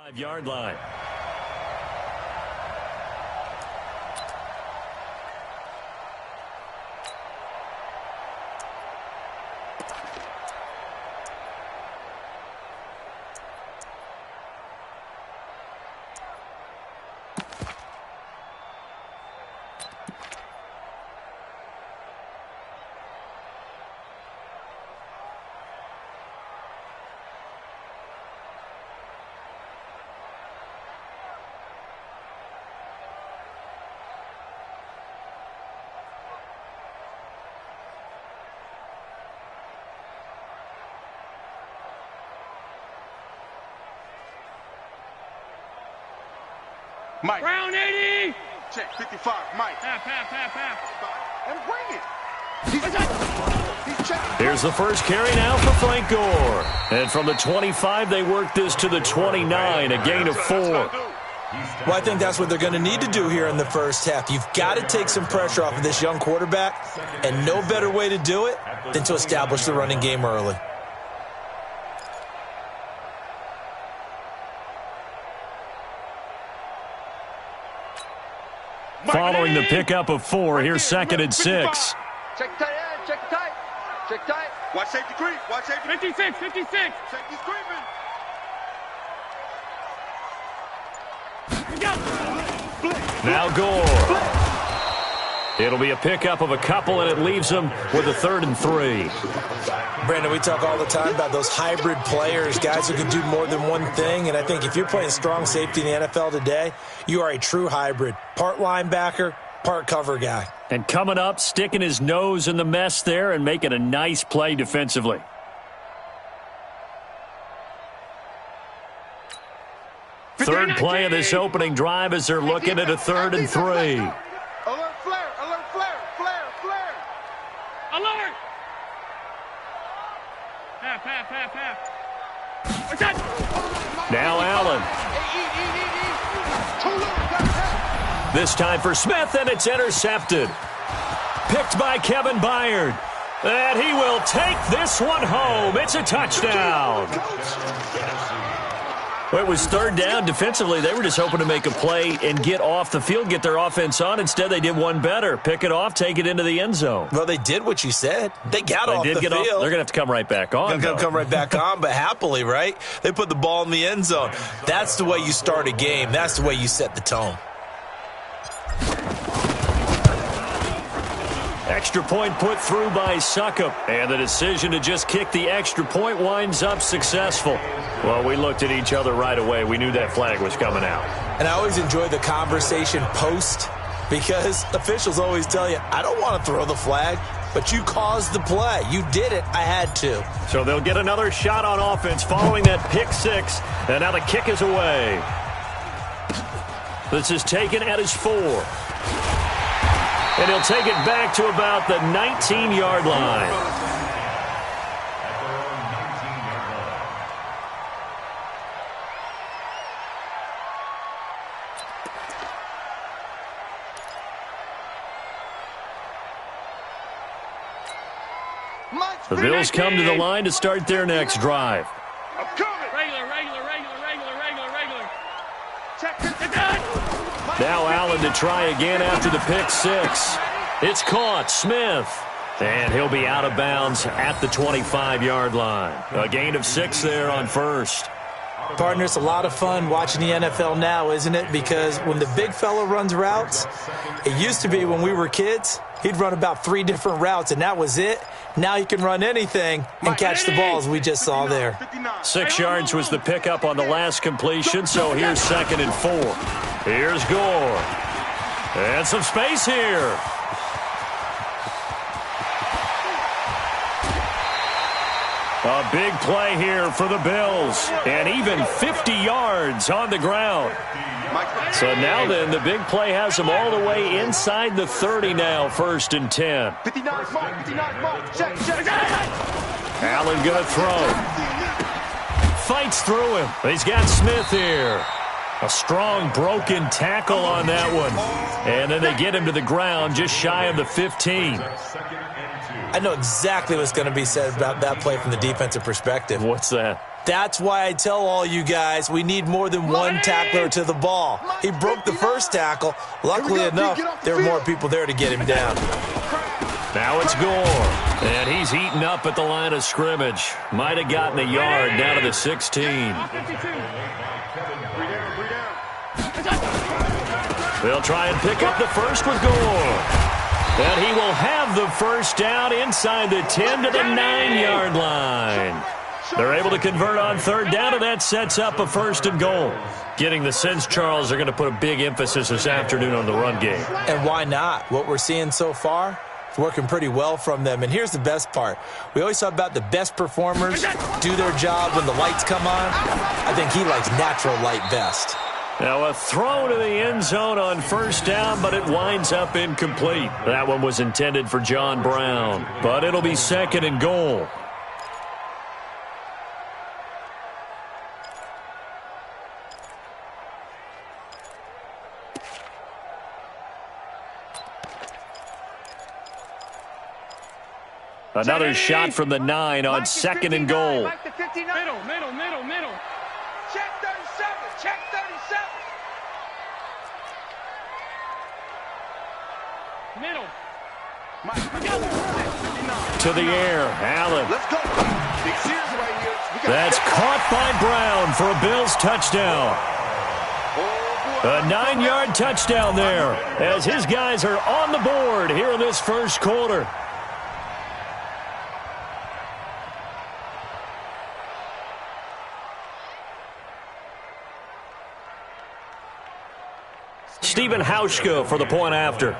Five-yard line. Mike. Round 80. Check, 55, Mike. Half. And bring it. He's checking. Here's the first carry now for Frank Gore. And from the 25, they work this to the 29, a gain of 4. Well, I think that's what they're going to need to do here in the first half. You've got to take some pressure off of this young quarterback, and no better way to do it than to establish the running game early. Following the pickup of 4, here's 2nd and 6. Check tight end. Check tight. Check tight. Watch safety creep. Watch safety. 56. Safety's creeping. Now Gore. It'll be a pickup of a couple, and it leaves them with a 3rd and 3. Brandon, we talk all the time about those hybrid players, guys who can do more than one thing, and I think if you're playing strong safety in the NFL today, you are a true hybrid. Part linebacker, part cover guy. And coming up, sticking his nose in the mess there and making a nice play defensively. Third play of this opening drive as they're looking at a 3rd and 3. Alert flare. Alert. Half. Now Allen. This time for Smith, and it's intercepted. Picked by Kevin Byard. And he will take this one home. It's a touchdown. Well, it was 3rd down. Defensively, they were just hoping to make a play and get off the field, get their offense on. Instead, they did one better. Pick it off, take it into the end zone. Well, they did what you said. They got off the field. They're going to have to come right back on. They're going to come right back on, but happily, right? They put the ball in the end zone. That's the way you start a game. That's the way you set the tone. Extra point put through by Succop, and the decision to just kick the extra point winds up successful. Well, we looked at each other right away. We knew that flag was coming out. And I always enjoy the conversation post because officials always tell you, I don't want to throw the flag, but you caused the play. You did it. I had to. So they'll get another shot on offense following that pick 6, and now the kick is away. This is taken at his 4. And he'll take it back to about the 19-yard line. The Bills come to the line to start their next drive. I'm coming. Regular. Check it. Now Allen to try again after the pick 6. It's caught. Smith. And he'll be out of bounds at the 25-yard line. A gain of 6 there on 1st. Partner, it's a lot of fun watching the NFL now, isn't it? Because when the big fella runs routes, it used to be when we were kids, he'd run about 3 different routes, and that was it. Now he can run anything and catch the balls we just saw there. 6 yards was the pickup on the last completion, so here's 2nd and 4. Here's Gore. And some space here. A big play here for the Bills. And even 50 yards on the ground. So now then, the big play has them all the way inside the 30 now, 1st and 10. 59 mark. Check. Allen going to throw. Fights through him. He's got Smith here. A strong broken tackle on that one. And then they get him to the ground just shy of the 15. I know exactly what's going to be said about that play from the defensive perspective. What's that? That's why I tell all you guys we need more than one tackler to the ball. He broke the first tackle. Luckily enough, there were more people there to get him down. Now it's Gore. And he's eaten up at the line of scrimmage. Might have gotten a yard down to the 16. They'll try and pick up the first with Gore. And he will have the first down inside the 10 to the 9-yard line. They're able to convert on 3rd down, and that sets up a 1st and goal. Getting the sense, Charles, they're going to put a big emphasis this afternoon on the run game. And why not? What we're seeing so far is working pretty well from them. And here's the best part. We always talk about the best performers do their job when the lights come on. I think he likes natural light best. Now a throw to the end zone on first down, but it winds up incomplete. That one was intended for John Brown, but it'll be 2nd and goal. Another shot from the 9 on 2nd and goal. Middle. Check 37. Check 37. Middle. To the air, Allen. Let's go. Big series right here. That's caught by Brown for a Bills touchdown. A 9-yard touchdown there as his guys are on the board here in this first quarter. Stephen Hauschka for the point after.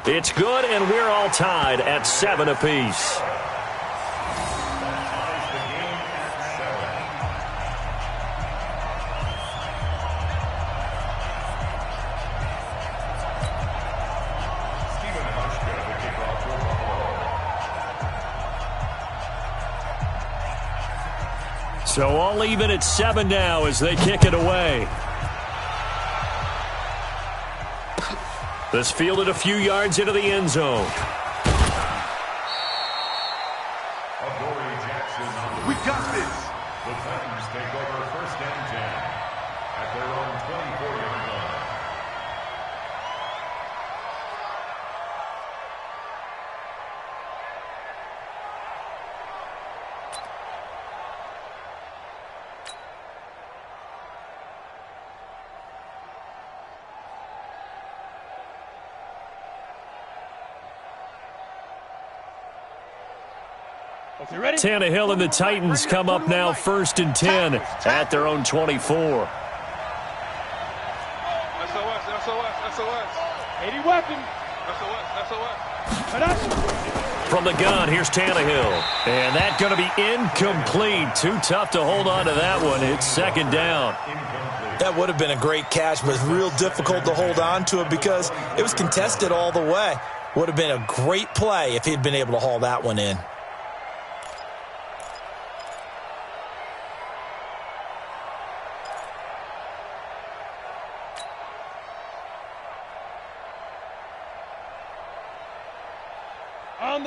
It's good, and we're all tied at 7 apiece. So all even at 7 now as they kick it away. This fielded a few yards into the end zone. We got this. The Titans take over 1st and 10 at their own 24-yard line. Tannehill and the Titans come up now 1st and 10 at their own 24. SOS. 80 weapon. SOS. From the gun, here's Tannehill. And that's going to be incomplete. Too tough to hold on to that one. It's 2nd down. That would have been a great catch, but it's real difficult to hold on to it because it was contested all the way. Would have been a great play if he'd been able to haul that one in.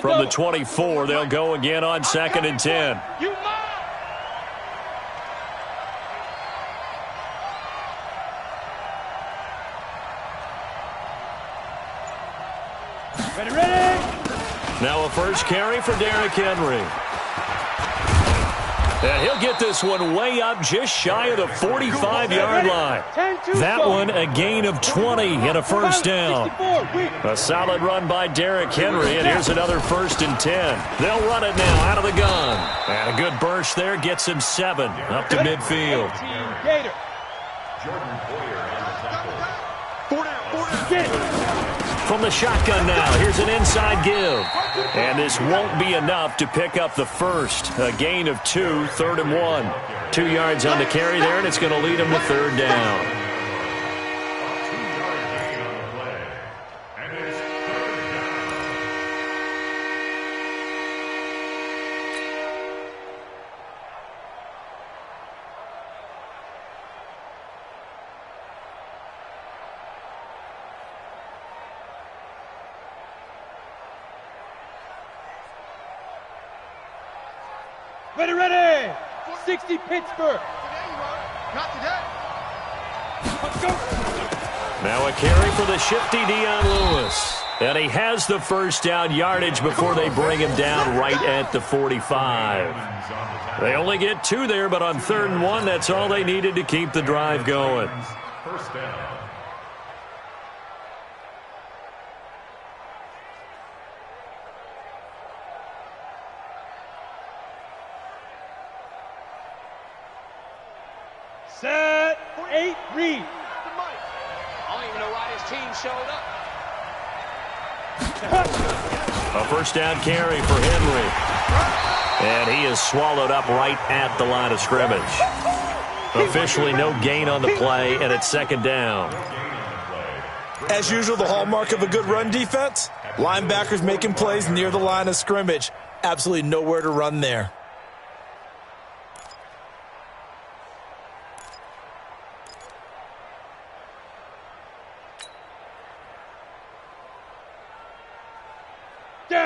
From the 24, they'll go again on 2nd and 10. Ready. Now a first carry for Derrick Henry. And he'll get this one way up just shy of the 45-yard line. That one a gain of 20 and a first down. A solid run by Derrick Henry, and here's another 1st and 10. They'll run it now out of the gun. And a good burst there gets him 7 up to midfield. From the shotgun now, here's an inside give. And this won't be enough to pick up the first. A gain of 2, 3rd and 1. 2 yards on the carry there, and it's going to lead him to 3rd down. Ready. 60 Pittsburgh. Not today. Let's go. Now a carry for the shifty Dion Lewis. And he has the first down yardage before they bring him down right at the 45. They only get 2 there, but on 3rd and 1, that's all they needed to keep the drive going. First down. Set. 8, read. I don't even know why his team showed up. A first down carry for Henry. And he is swallowed up right at the line of scrimmage. Officially no gain on the play, and it's second down. As usual, the hallmark of a good run defense, linebackers making plays near the line of scrimmage. Absolutely nowhere to run there.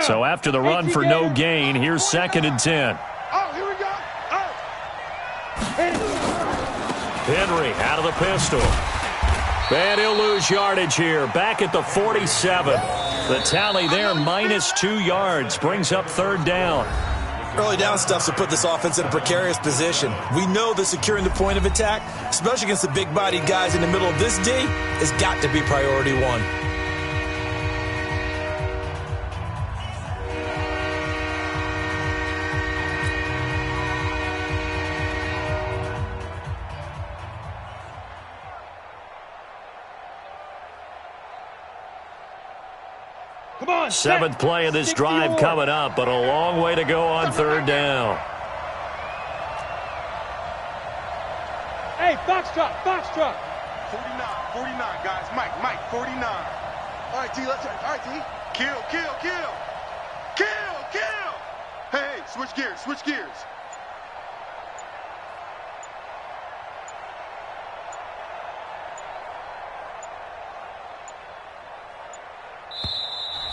So after the run for no gain, here's 2nd and 10. Oh, here we go. Oh. Henry out of the pistol. And he'll lose yardage here. Back at the 47. The tally there, -2 yards. Brings up 3rd down. Early down stuff to put this offense in a precarious position. We know that securing the point of attack, especially against the big-bodied guys in the middle of this D, has got to be priority one. Come on, 7th play of this drive coming up, but a long way to go on 3rd down. Hey, Foxtrot, Foxtrot. 49, guys. Mike, 49. All right, T, let's. All right, T. Kill. Hey, switch gears.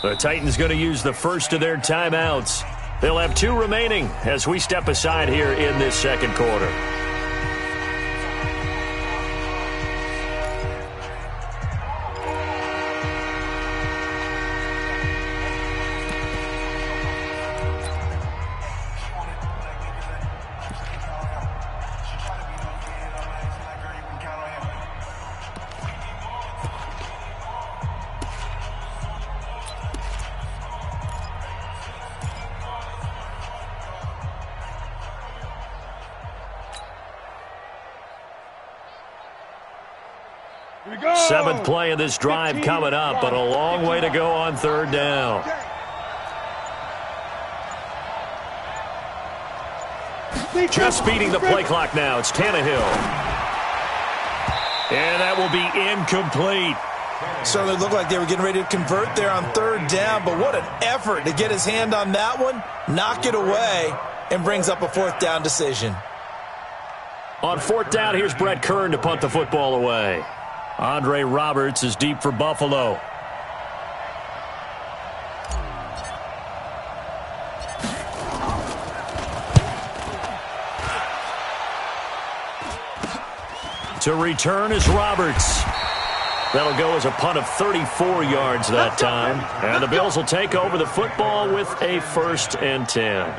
The Titans going to use the first of their timeouts. They'll have 2 remaining as we step aside here in this second quarter. Here we go. 7th play of this drive coming up, but a long way to go on 3rd down. Just beating the play clock now. It's Tannehill. And that will be incomplete. Certainly looked like they were getting ready to convert there on 3rd down, but what an effort to get his hand on that one, knock it away, and brings up a 4th down decision. On 4th down, here's Brett Kern to punt the football away. Andre Roberts is deep for Buffalo. To return is Roberts. That'll go as a punt of 34 yards that time. And the Bills will take over the football with a 1st and 10.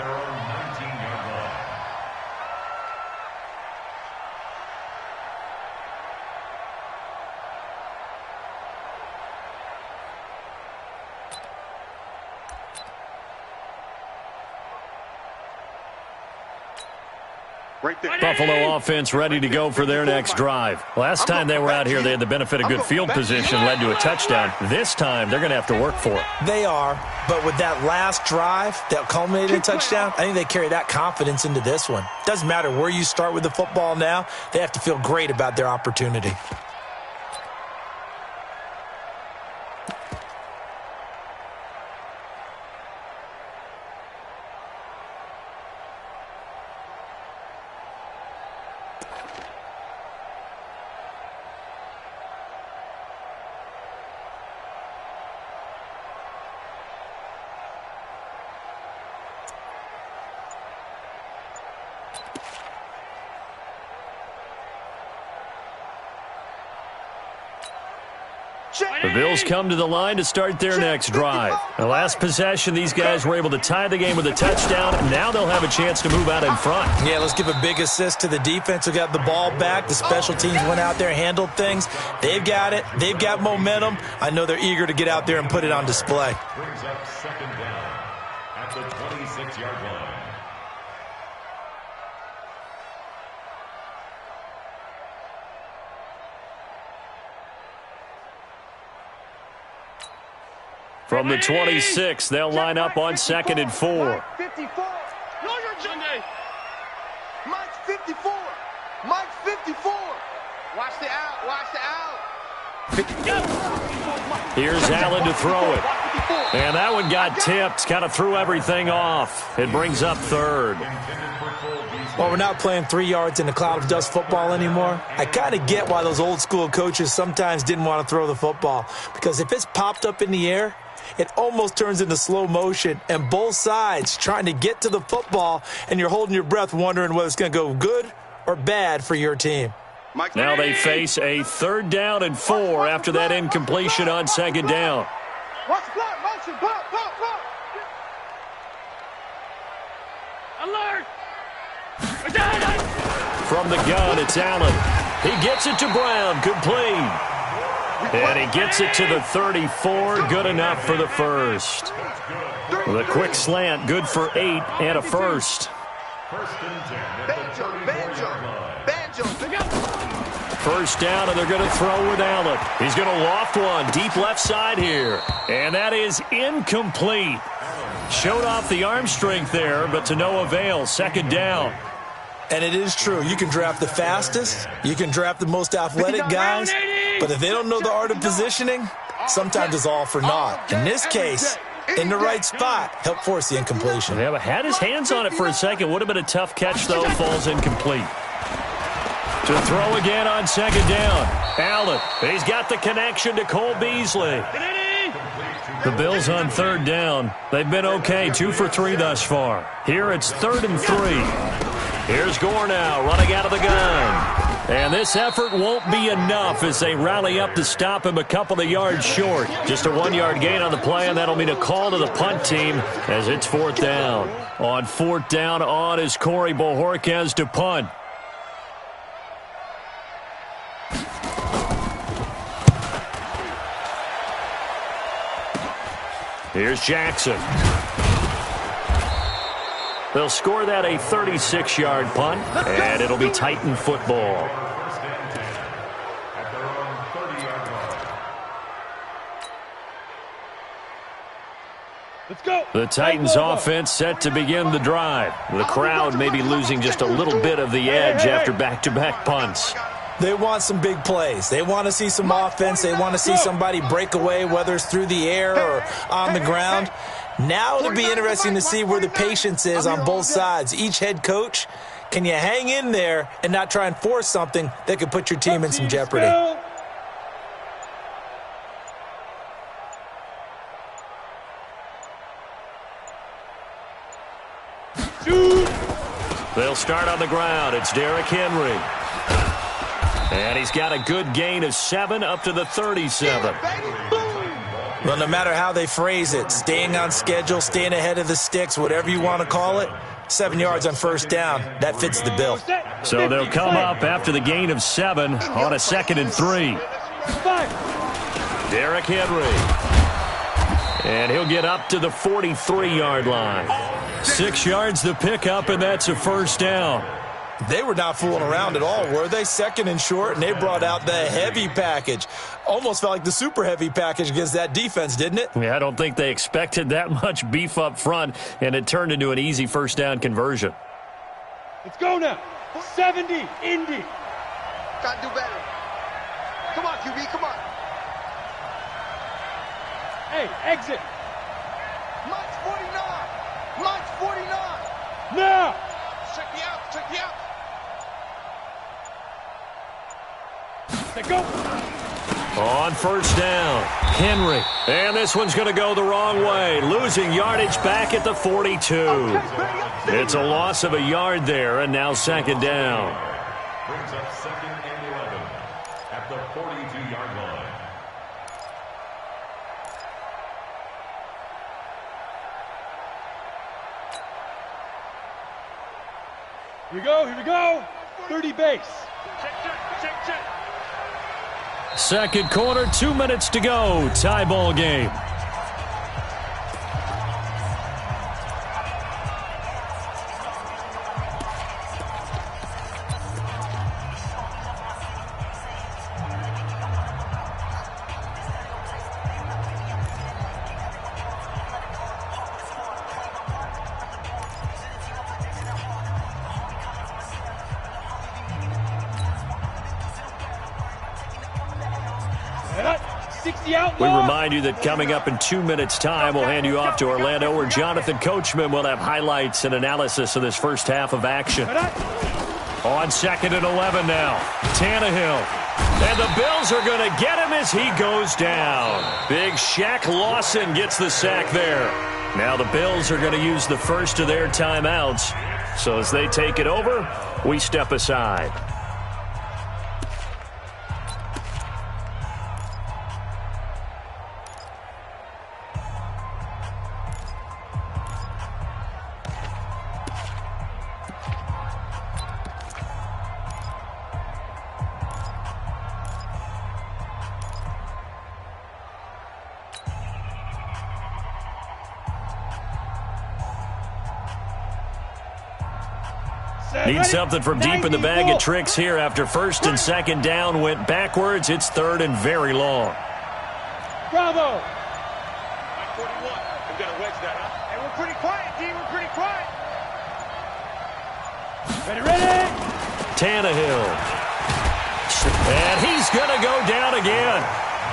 Right there. Buffalo offense ready to go for their next drive. Last time they were out here, they had the benefit of good field position, led to a touchdown. This time, they're going to have to work for it. They are, but with that last drive that culminated in a touchdown, I think they carry that confidence into this one. Doesn't matter where you start with the football now, they have to feel great about their opportunity. The Bills come to the line to start their next drive. The last possession, these guys were able to tie the game with a touchdown. Now they'll have a chance to move out in front. Yeah, let's give a big assist to the defense who got the ball back. The special teams went out there, handled things. They've got it. They've got momentum. I know they're eager to get out there and put it on display. Brings up 2nd down at the 26-yard line. From the 26, they'll line up on 2nd and 4. 54. No, you're Sunday. Mike's 54. Mike's 54. Watch the out. Watch the out. Here's Allen to throw it. And that one got tipped. Kind of threw everything off. It brings up 3rd. Well, we're not playing 3 yards in a cloud of dust football anymore. I kind of get why those old school coaches sometimes didn't want to throw the football. Because if it's popped up in the air, it almost turns into slow motion. And both sides trying to get to the football, and you're holding your breath wondering whether it's going to go good or bad for your team. Now they face a 3rd down and 4 after that incompletion on 2nd down. Watch the block. Motion. Block. Block. Block. Alert. From the gun, it's Allen. He gets it to Brown, complete. And he gets it to the 34, good enough for the 1st. The quick slant, good for 8 and a 1st. First down, and they're going to throw with Allen. He's going to loft one, deep left side here. And that is incomplete. Showed off the arm strength there, but to no avail. 2nd down. And it is true. You can draft the fastest. You can draft the most athletic guys. But if they don't know the art of positioning, sometimes it's all for naught. In this case, in the right spot, help force the incompletion. Yeah, but had his hands on it for a second. Would have been a tough catch, though. Falls incomplete. To throw again on 2nd down. Allen, he's got the connection to Cole Beasley. The Bills on 3rd down. They've been okay, 2 for 3 thus far. Here it's 3rd and 3. Here's Gore now, running out of the gun. And this effort won't be enough as they rally up to stop him a couple of yards short. Just a 1-yard gain on the play, and that'll mean a call to the punt team as it's 4th down. On 4th down, on is Corey Bojorquez to punt. Here's Jackson. They'll score that a 36-yard punt, and it'll be Titan football. Let's go. The Titans offense set to begin the drive. The crowd may be losing just a little bit of the edge after back-to-back punts. They want some big plays. They want to see some offense. They want to see somebody break away, whether it's through the air or on the ground. Now it'll be interesting to see where the patience is on both sides. Each head coach, can you hang in there and not try and force something that could put your team in some jeopardy? They'll start on the ground. It's Derrick Henry. And he's got a good gain of 7 up to the 37. Well, no matter how they phrase it, staying on schedule, staying ahead of the sticks, whatever you want to call it, 7 yards on 1st down, that fits the bill. So they'll come up after the gain of 7 on a 2nd and 3. Derrick Henry. And he'll get up to the 43-yard line. 6 yards the pickup, and that's a 1st down. They were not fooling around at all, were they? 2nd and short, and they brought out the heavy package. Almost felt like the super heavy package against that defense, didn't it? Yeah, I don't think they expected that much beef up front, and it turned into an easy 1st down conversion. Let's go now. 70, Indy. Gotta do better. Come on, QB, come on. Hey, exit. Mike's 49. Mike's 49. Now. Check me out. Check me out. Let's go. On 1st down, Henry. And this one's going to go the wrong way, losing yardage back at the 42. It's a loss of a yard there, and now 2nd down. Brings up 2nd and 11 at the 42-yard line. Here we go. Here we go. 30 base. Check. 2nd quarter, 2 minutes to go. Tie ball game. 60 out. We remind you that coming up in 2 minutes' time, we'll hand you off to Orlando, where Jonathan Coachman will have highlights and analysis of this first half of action. On 2nd and 11 now, Tannehill. And the Bills are going to get him as he goes down. Big Shaq Lawson gets the sack there. Now the Bills are going to use the first of their timeouts. So as they take it over, we step aside. Need something from deep in the bag of tricks here after 1st and 2nd down went backwards. It's 3rd and very long. Bravo. 41. We're going to wedge that, huh? Hey, we're pretty quiet, D. We're pretty quiet. Ready. Tannehill. And he's going to go down again.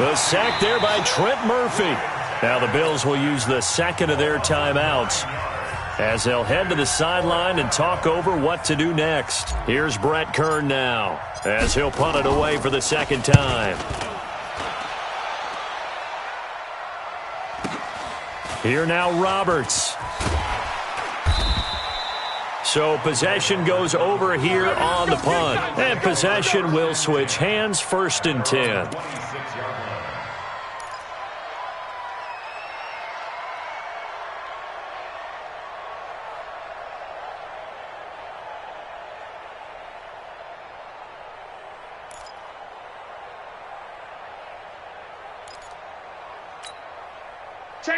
The sack there by Trent Murphy. Now the Bills will use the 2nd of their timeouts as they'll head to the sideline and talk over what to do next. Here's Brett Kern now as he'll punt it away for the 2nd time. Here now Roberts. So possession goes over here on the punt. And possession will switch hands, 1st and 10.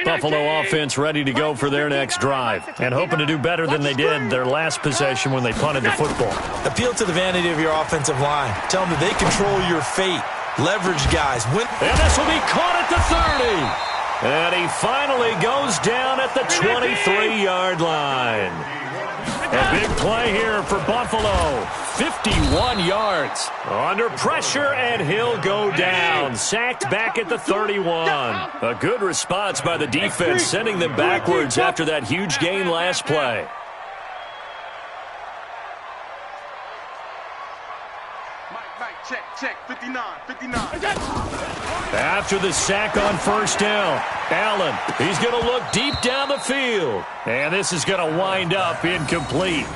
Buffalo offense ready to go for their next drive and hoping to do better than they did their last possession when they punted the football. Appeal to the vanity of your offensive line. Tell them that they control your fate. Leverage guys. Win. And this will be caught at the 30. And he finally goes down at the 23-yard line. A big play here for Buffalo. 51 yards. Under pressure, and he'll go down. Sacked back at the 31. A good response by the defense, sending them backwards after that huge gain last play. Mike, check, 59. After the sack on 1st down, Allen, he's going to look deep down the field. And this is going to wind up incomplete.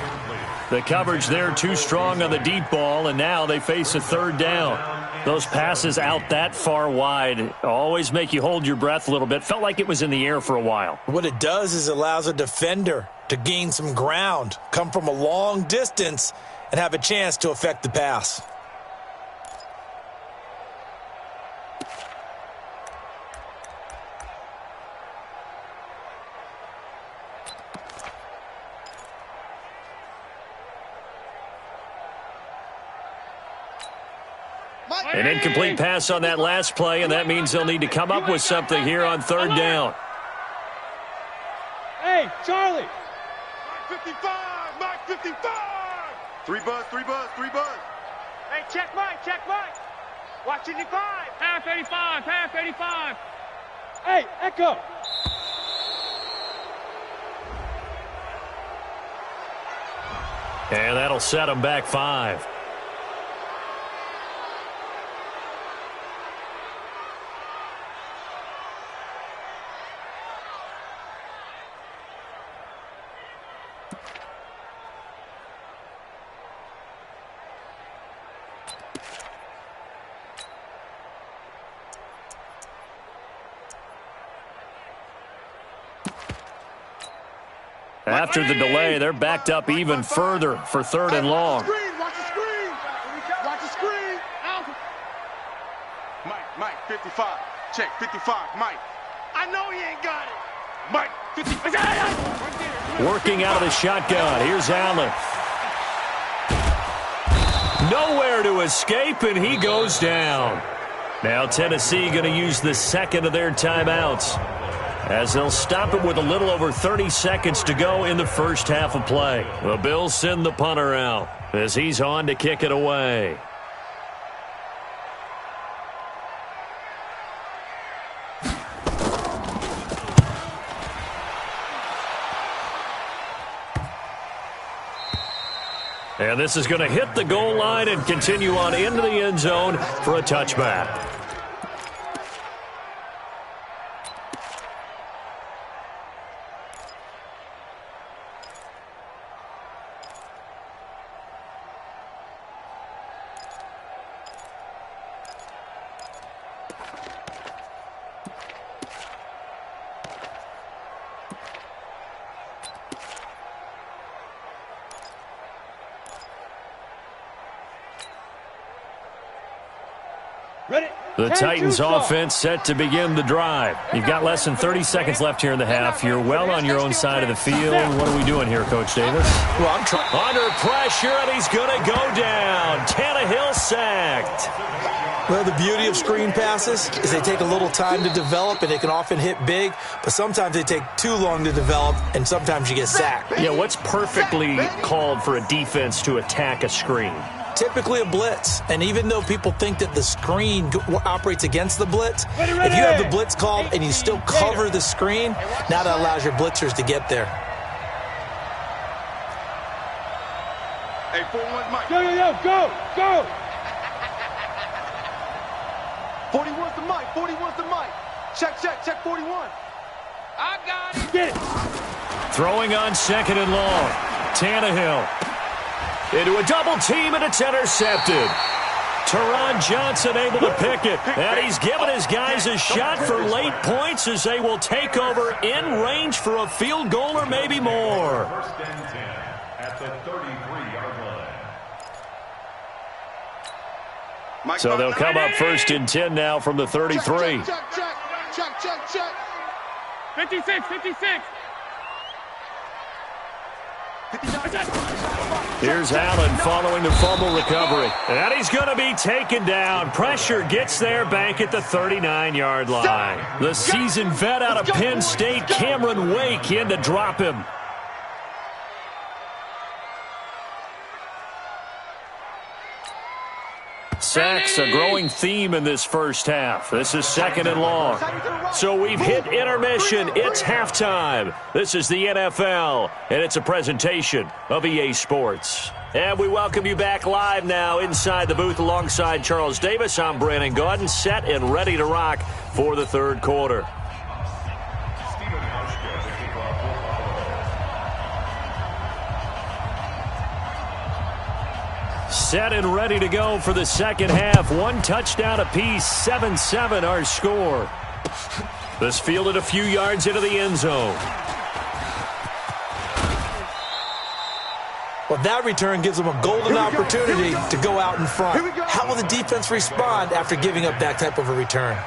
The coverage there too strong on the deep ball, and now they face a 3rd down. Those passes out that far wide always make you hold your breath a little bit. Felt like it was in the air for a while. What it does is it allows a defender to gain some ground, come from a long distance, and have a chance to affect the pass. An incomplete pass on that last play, and that means they'll need to come up with something here on 3rd down. Hey, Charlie. Mike 55. 3 buzz. Hey, check Mike. Watch 85. Half 85. Hey, Echo. And that'll set them back 5. After the delay, they're backed up even further for 3rd and long. Watch the screen. Mike, 55. Check, 55. Mike. I know he ain't got it. Mike, 55. Working out of the shotgun. Here's Allen. Nowhere to escape, and he goes down. Now Tennessee going to use the 2nd of their timeouts, as they'll stop it with a little over 30 seconds to go in the first half of play. The Bills send the punter out as he's on to kick it away. And this is going to hit the goal line and continue on into the end zone for a touchback. The Titans offense set to begin the drive. You've got less than 30 seconds left here in the half. You're well on your own side of the field. What are we doing here, Coach Davis? Well, I'm trying. Under pressure, and he's going to go down. Tannehill sacked. Well, the beauty of screen passes is they take a little time to develop, and they can often hit big, but sometimes they take too long to develop, and sometimes you get sacked. Yeah, what's perfectly called for a defense to attack a screen? Typically a blitz, and even though people think that the screen operates against the blitz, if you have the blitz called and you still cover the screen, now that allows your blitzers to get there. Hey, 4-1, Mike. Go! 41's the Mike. 41's the Mike. Check 41. I got it. Get it. Throwing on 2nd and long. Tannehill into a double team, and it's intercepted. Teron Johnson able to pick it, and he's given his guys a shot for late points as they will take over in range for a field goal or maybe more. First and 10 at the 33-yard line. So they'll come up 1st and 10 now from the 33. Check. 56. Here's Allen following the fumble recovery. And he's going to be taken down. Pressure gets there back at the 39-yard line. The seasoned vet out of Penn State, Cameron Wake, in to drop him. Sacks, a growing theme in this first half. This is 2nd and long. So we've hit intermission. It's halftime. This is the NFL, and it's a presentation of EA Sports. And we welcome you back live now inside the booth alongside Charles Davis. I'm Brandon Gaudin, set and ready to rock for the third quarter. Set and ready to go for the second half. 1 touchdown apiece, 7-7 our score. This fielded a few yards into the end zone. Well, that return gives them a golden opportunity to go out in front. How will the defense respond after giving up that type of a return?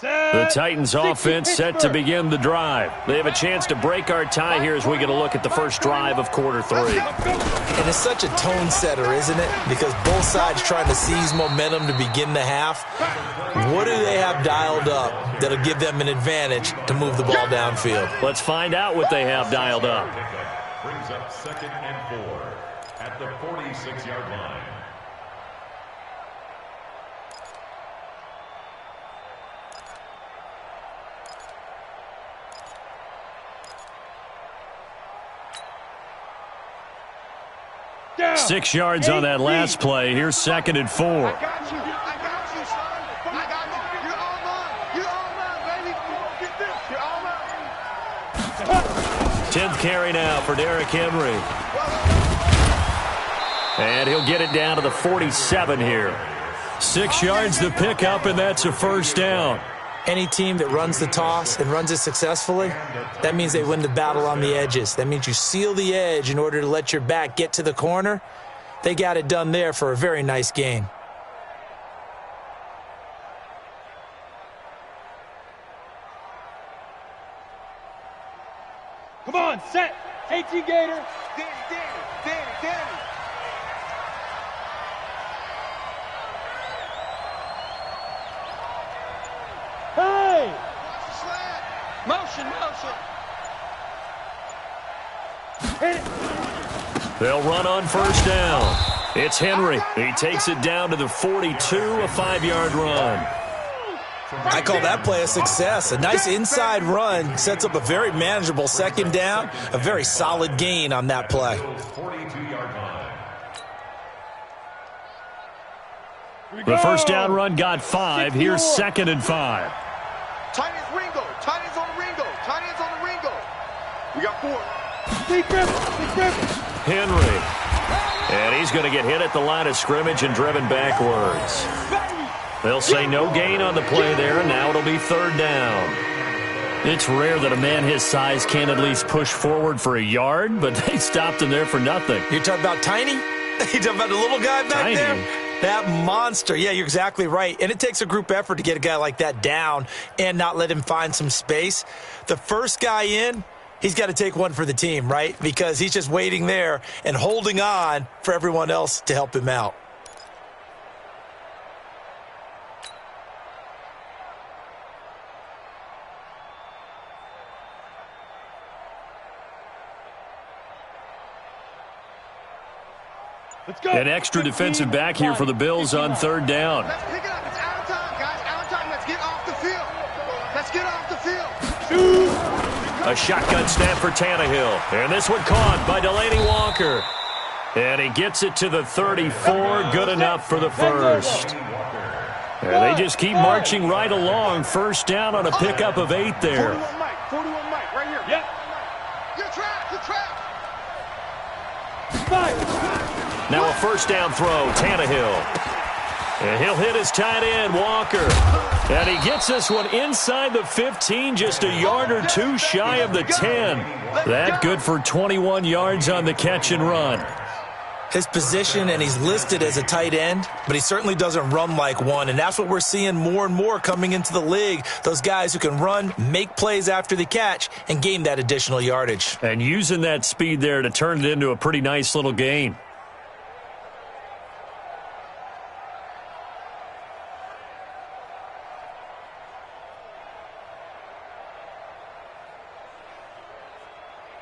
The Titans offense set to begin the drive. They have a chance to break our tie here as we get a look at the first drive of quarter 3. And it's such a tone setter, isn't it? Because both sides trying to seize momentum to begin the half. What do they have dialed up that'll give them an advantage to move the ball downfield? Let's find out what they have dialed up. Brings up 2nd and 4 at the 46-yard line. Down. 6 yards on that last play. Here's 2nd and 4. I got you, son. I got you. You're all mine. You're all mine, baby. Get this. You're all mine. 10th carry now for Derrick Henry. And he'll get it down to the 47 here. 6 yards the pickup, and that's a first down. Any team that runs the toss and runs it successfully, that means they win the battle on the edges. That means you seal the edge in order to let your back get to the corner. They got it done there for a very nice gain. Come on, set. AT Gator. Danny. Motion. They'll run on first down. It's Henry. He takes it down to the 42, a 5-yard run. I call that play a success. A nice inside run sets up a very manageable second down, a very solid gain on that play. 42-yard line. The first down run got 5. Here's 2nd and 5. Tight ends Ringo. Tight ends on the Ringo. Tight ends on the Ringo. We got 4. Henry. And he's going to get hit at the line of scrimmage and driven backwards. They'll say no gain on the play there, and now it'll be 3rd down. It's rare that a man his size can't at least push forward for a yard, but they stopped him there for nothing. You're talking about Tiny? You're talking about the little guy back there? That monster. Yeah, you're exactly right. And it takes a group effort to get a guy like that down and not let him find some space. The first guy in, he's got to take one for the team, right? Because he's just waiting there and holding on for everyone else to help him out. An extra defensive back here for the Bills on 3rd down. Let's pick it up. It's out of time, guys. Out of time. Let's get off the field. Let's get off the field. A shotgun snap for Tannehill. And this one caught by Delaney Walker. And he gets it to the 34. Good enough for the first. And they just keep marching right along. First down on a pickup of 8 there. 41 Mike, right here. Yep. You're trapped. Now a first down throw, Tannehill. And he'll hit his tight end, Walker. And he gets this one inside the 15, just a yard or 2 shy of the 10. That good for 21 yards on the catch and run. His position, and he's listed as a tight end, but he certainly doesn't run like one, and that's what we're seeing more and more coming into the league. Those guys who can run, make plays after the catch, and gain that additional yardage. And using that speed there to turn it into a pretty nice little gain.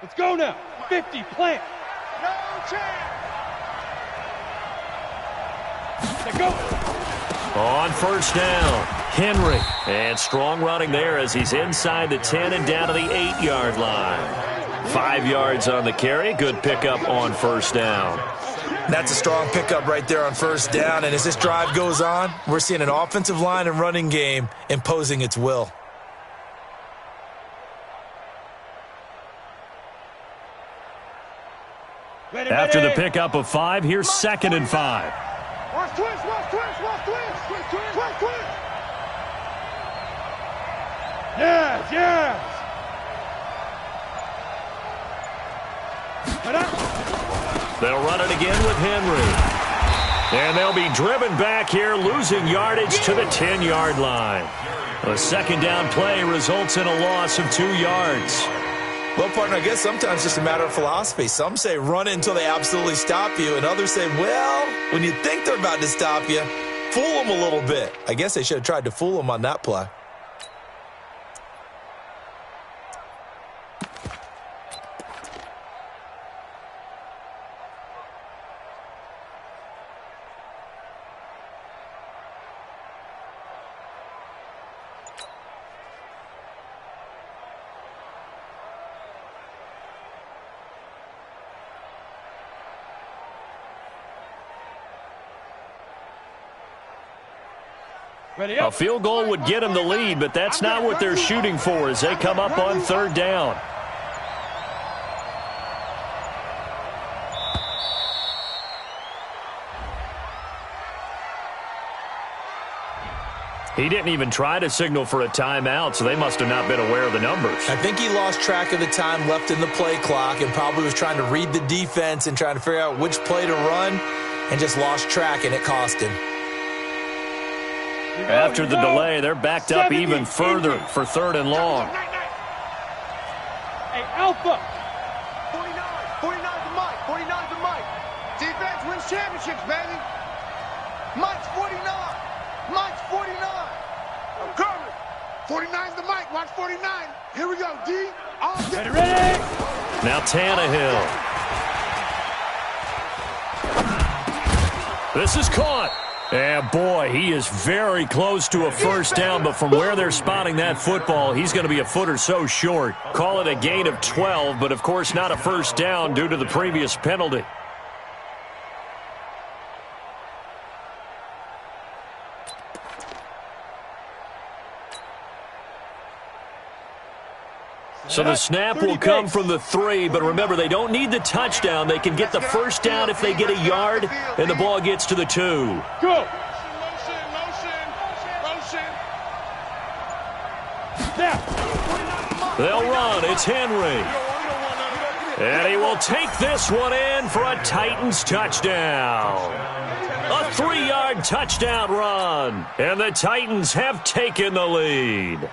Let's go now. 50, plant. No chance. Go. On first down, Henry. And strong running there as he's inside the 10 and down to the 8-yard line. 5 yards on the carry. Good pickup on first down. That's a strong pickup right there on first down. And as this drive goes on, we're seeing an offensive line and running game imposing its will. After the pickup of 5, here's 2nd and 5. Watch twist. Yes. They'll run it again with Henry. And they'll be driven back here, losing yardage to the 10-yard line. A second down play results in a loss of 2 yards. Well, partner, I guess sometimes it's just a matter of philosophy. Some say run it until they absolutely stop you, and others say, well, when you think they're about to stop you, fool them a little bit. I guess they should have tried to fool them on that play. A field goal would get them the lead, but that's not what they're shooting for as they come up on 3rd down. He didn't even try to signal for a timeout, so they must have not been aware of the numbers. I think he lost track of the time left in the play clock and probably was trying to read the defense and trying to figure out which play to run and just lost track, and it cost him. After the delay, they're backed up even further for 3rd and long. Hey, Alpha. 49 to Mike. 49 to Mike. Defense wins championships, baby. Mike's 49. Mike's 49. I'm coming. 49's the mic. Watch 49. Here we go, D. All day. Ready? Now Tannehill. This is caught. And boy, he is very close to a first down, but from where they're spotting that football, he's going to be a foot or so short. Call it a gain of 12, but of course not a first down due to the previous penalty. So the snap will come from the 3, but remember, they don't need the touchdown. They can get the first down if they get a yard, and the ball gets to the 2. Go. They'll run. It's Henry. And he will take this one in for a Titans touchdown. A 3-yard touchdown run. And the Titans have taken the lead.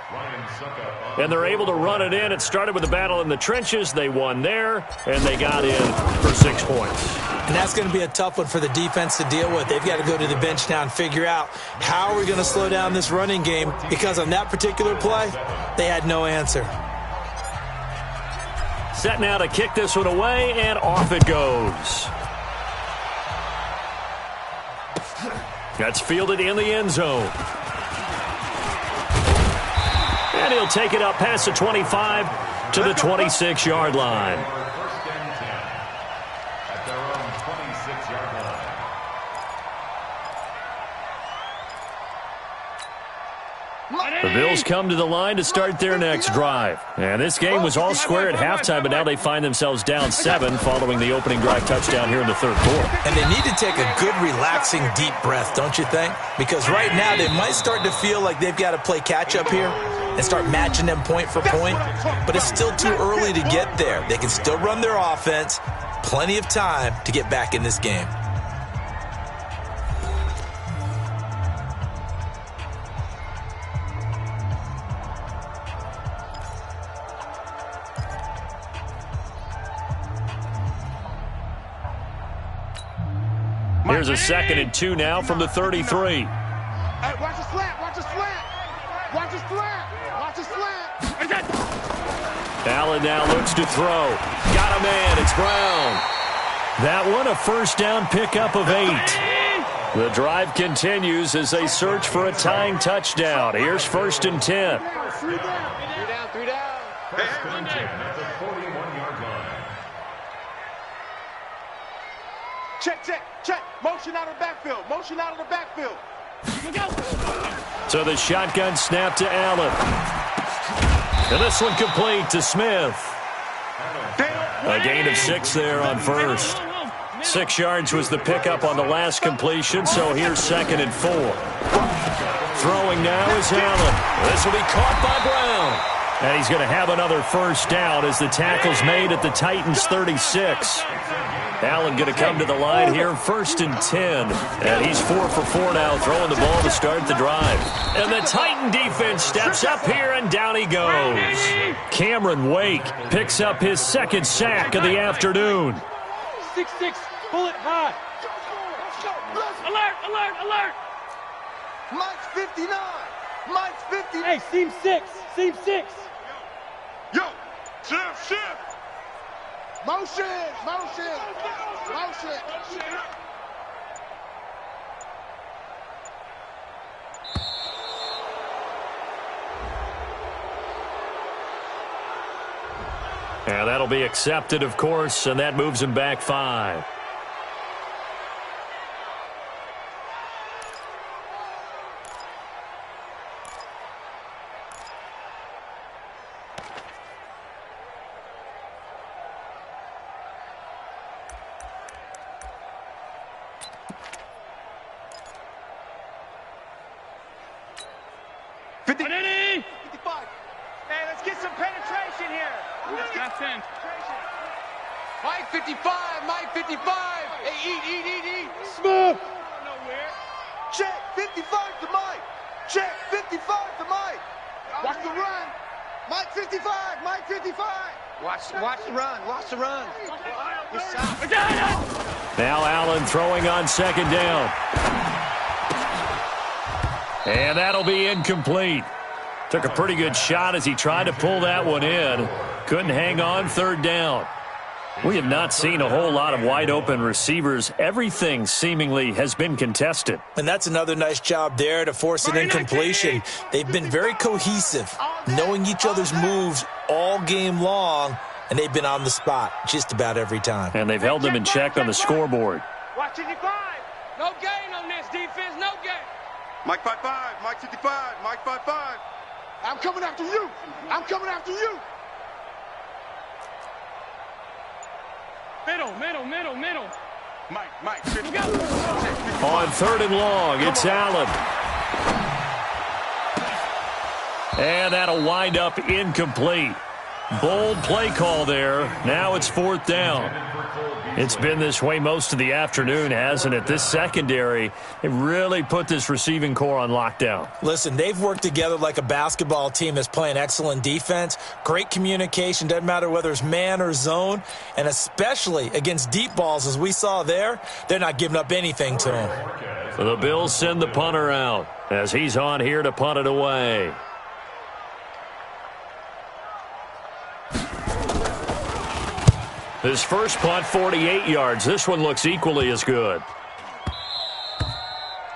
And they're able to run it in. It started with a battle in the trenches. They won there, and they got in for 6 points. And that's going to be a tough one for the defense to deal with. They've got to go to the bench now and figure out how are we going to slow down this running game, because on that particular play, they had no answer. Set now to kick this one away, and off it goes. That's fielded in the end zone. And he'll take it up past the 25 to the 26-yard line. First and 10 at their own 26-yard line. The Bills come to the line to start their next drive. And this game was all square at halftime, but now they find themselves down 7 following the opening drive touchdown here in the third quarter. And they need to take a good, relaxing, deep breath, don't you think? Because right now they might start to feel like they've got to play catch-up here and start matching them point for point. But it's still too early to get there. They can still run their offense. Plenty of time to get back in this game. Here's a 2nd and 2 now from the 33. Hey, watch the slant. Watch the slant. Watch the slant. Watch the slant. Allen now looks to throw. Got a man. It's Brown. That one a first down pickup of 8. The drive continues as they search for a tying touchdown. Here's 1st and 10. 3 down. 3 down. First and 10 at the 41-yard line. Check. Motion out of the backfield. Motion out of the backfield. So the shotgun snap to Allen. And this one complete to Smith. A gain of 6 there on first. 6 yards was the pickup on the last completion, so here's 2nd and 4. Throwing now is Allen. This will be caught by Brown. And he's going to have another first down as the tackle's made at the Titans' 36. Allen going to come to the line here, 1st and 10. And he's 4 for 4 now, throwing the ball to start the drive. And the Titan defense steps up here, and down he goes. Cameron Wake picks up his 2nd sack of the afternoon. 6-6, pull it high. Alert. Mike's 59. Mike's 50. Hey, seam 6. Yo, shift. Motion. And that'll be accepted, of course, and that moves him back 5. Mike 55. Hey, eat. Smooth. Check 55 to Mike. Check 55 to Mike. Watch the run. Mike 55. Watch the run. Now Allen throwing on 2nd down. And that'll be incomplete. Took a pretty good shot as he tried to pull that one in. Couldn't hang on third down. We have not seen a whole lot of wide-open receivers. Everything seemingly has been contested. And that's another nice job there to force an incompletion. They've been very cohesive, knowing each other's moves all game long, and they've been on the spot just about every time. And they've held them in check on the scoreboard. Watch 55. No gain on this defense. No gain. Mike 5-5. Mike 55. Mike 5-5. I'm coming after you. I'm coming after you. Middle. Mike. On third and long, it's Allen. And that'll wind up incomplete. Bold play call there. Now it's fourth down. It's been this way most of the afternoon, hasn't it? This secondary, it really put this receiving core on lockdown. Listen, they've worked together like a basketball team that's playing excellent defense. Great communication, doesn't matter whether it's man or zone. And especially against deep balls, as we saw there, they're not giving up anything to them. So the Bills send the punter out as he's on here to punt it away. His first punt, 48 yards. This one looks equally as good.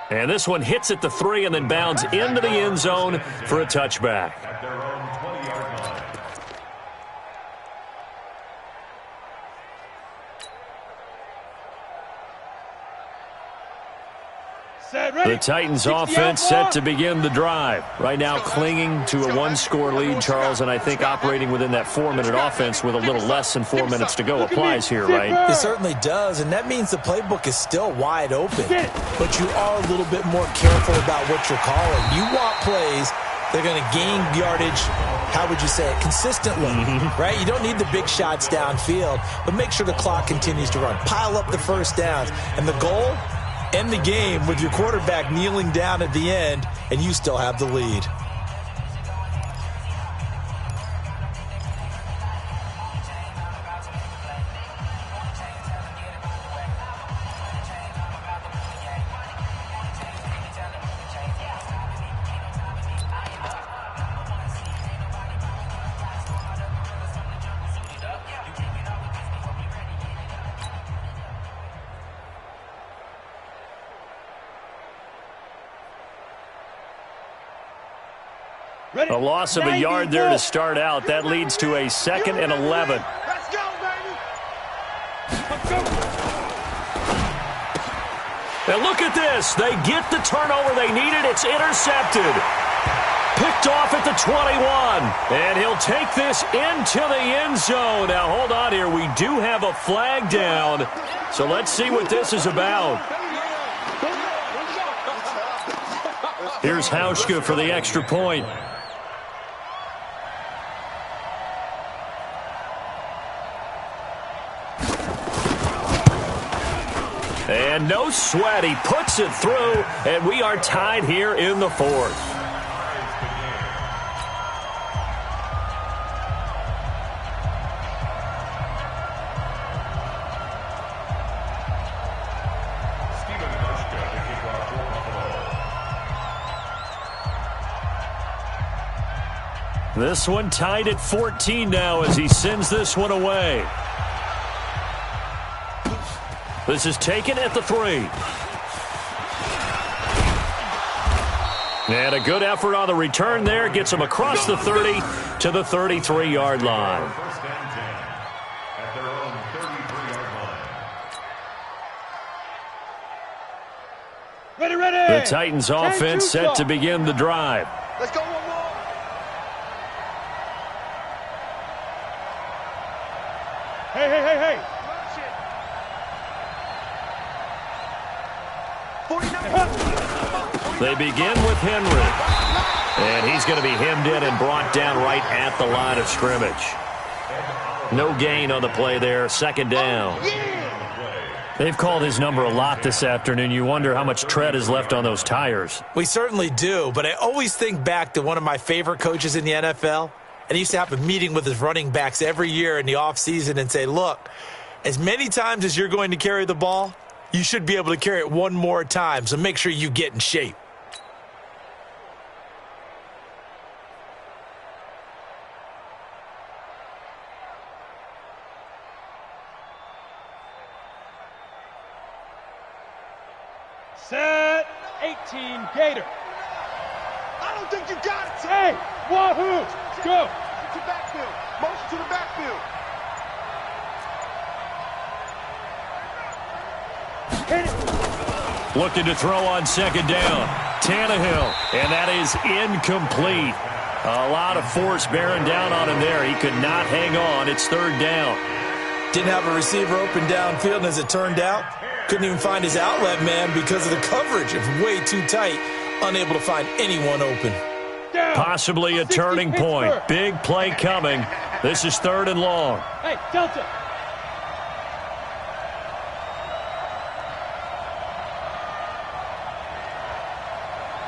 And this one hits at the 3 and then bounds into the end zone for a touchback. At their own 20-yard line. The Titans offense set to begin the drive. Right now clinging to a one-score lead, Charles, and I think operating within that 4-minute offense with a little less than 4 minutes to go applies here, right? It certainly does, and that means the playbook is still wide open. But you are a little bit more careful about what you're calling. You want plays they're going to gain yardage, how would you say it, consistently, right? You don't need the big shots downfield, but make sure the clock continues to run. Pile up the first downs, and the goal, end the game with your quarterback kneeling down at the end, and you still have the lead. A loss of a yard there to start out. That leads to a 2nd and 11. Let's go, baby. Let's go. And look at this. They get the turnover they needed. It's intercepted. Picked off at the 21. And he'll take this into the end zone. Now, hold on here. We do have a flag down. So let's see what this is about. Here's Hauschka for the extra point. And no sweat, he puts it through, and we are tied here in the 4th. This one tied at 14 now as he sends this one away. This is taken at the 3. And a good effort on the return there. Gets him across the 30 to the 33-yard line. First and 10 at their own 33-yard line. Ready. The Titans offense set to begin the drive. Let's go one more. Hey. They begin with Henry. And he's going to be hemmed in and brought down right at the line of scrimmage. No gain on the play there. 2nd down. They've called his number a lot this afternoon. You wonder how much tread is left on those tires. We certainly do, but I always think back to one of my favorite coaches in the NFL. And he used to have a meeting with his running backs every year in the offseason and say, look, as many times as you're going to carry the ball, you should be able to carry it one more time, so make sure you get in shape. 18 Gator. I don't think you got it, Tim. Hey, wahoo! Go. Get to backfield. Motion to the backfield. Hit it. Looking to throw on second down. Tannehill, and that is incomplete. A lot of force bearing down on him there. He could not hang on. It's third down. Didn't have a receiver open downfield, and as it turned out, couldn't even find his outlet man because of the coverage. It was way too tight, unable to find anyone open. Possibly a turning point. Big play coming. This is third and long. Hey, Delta.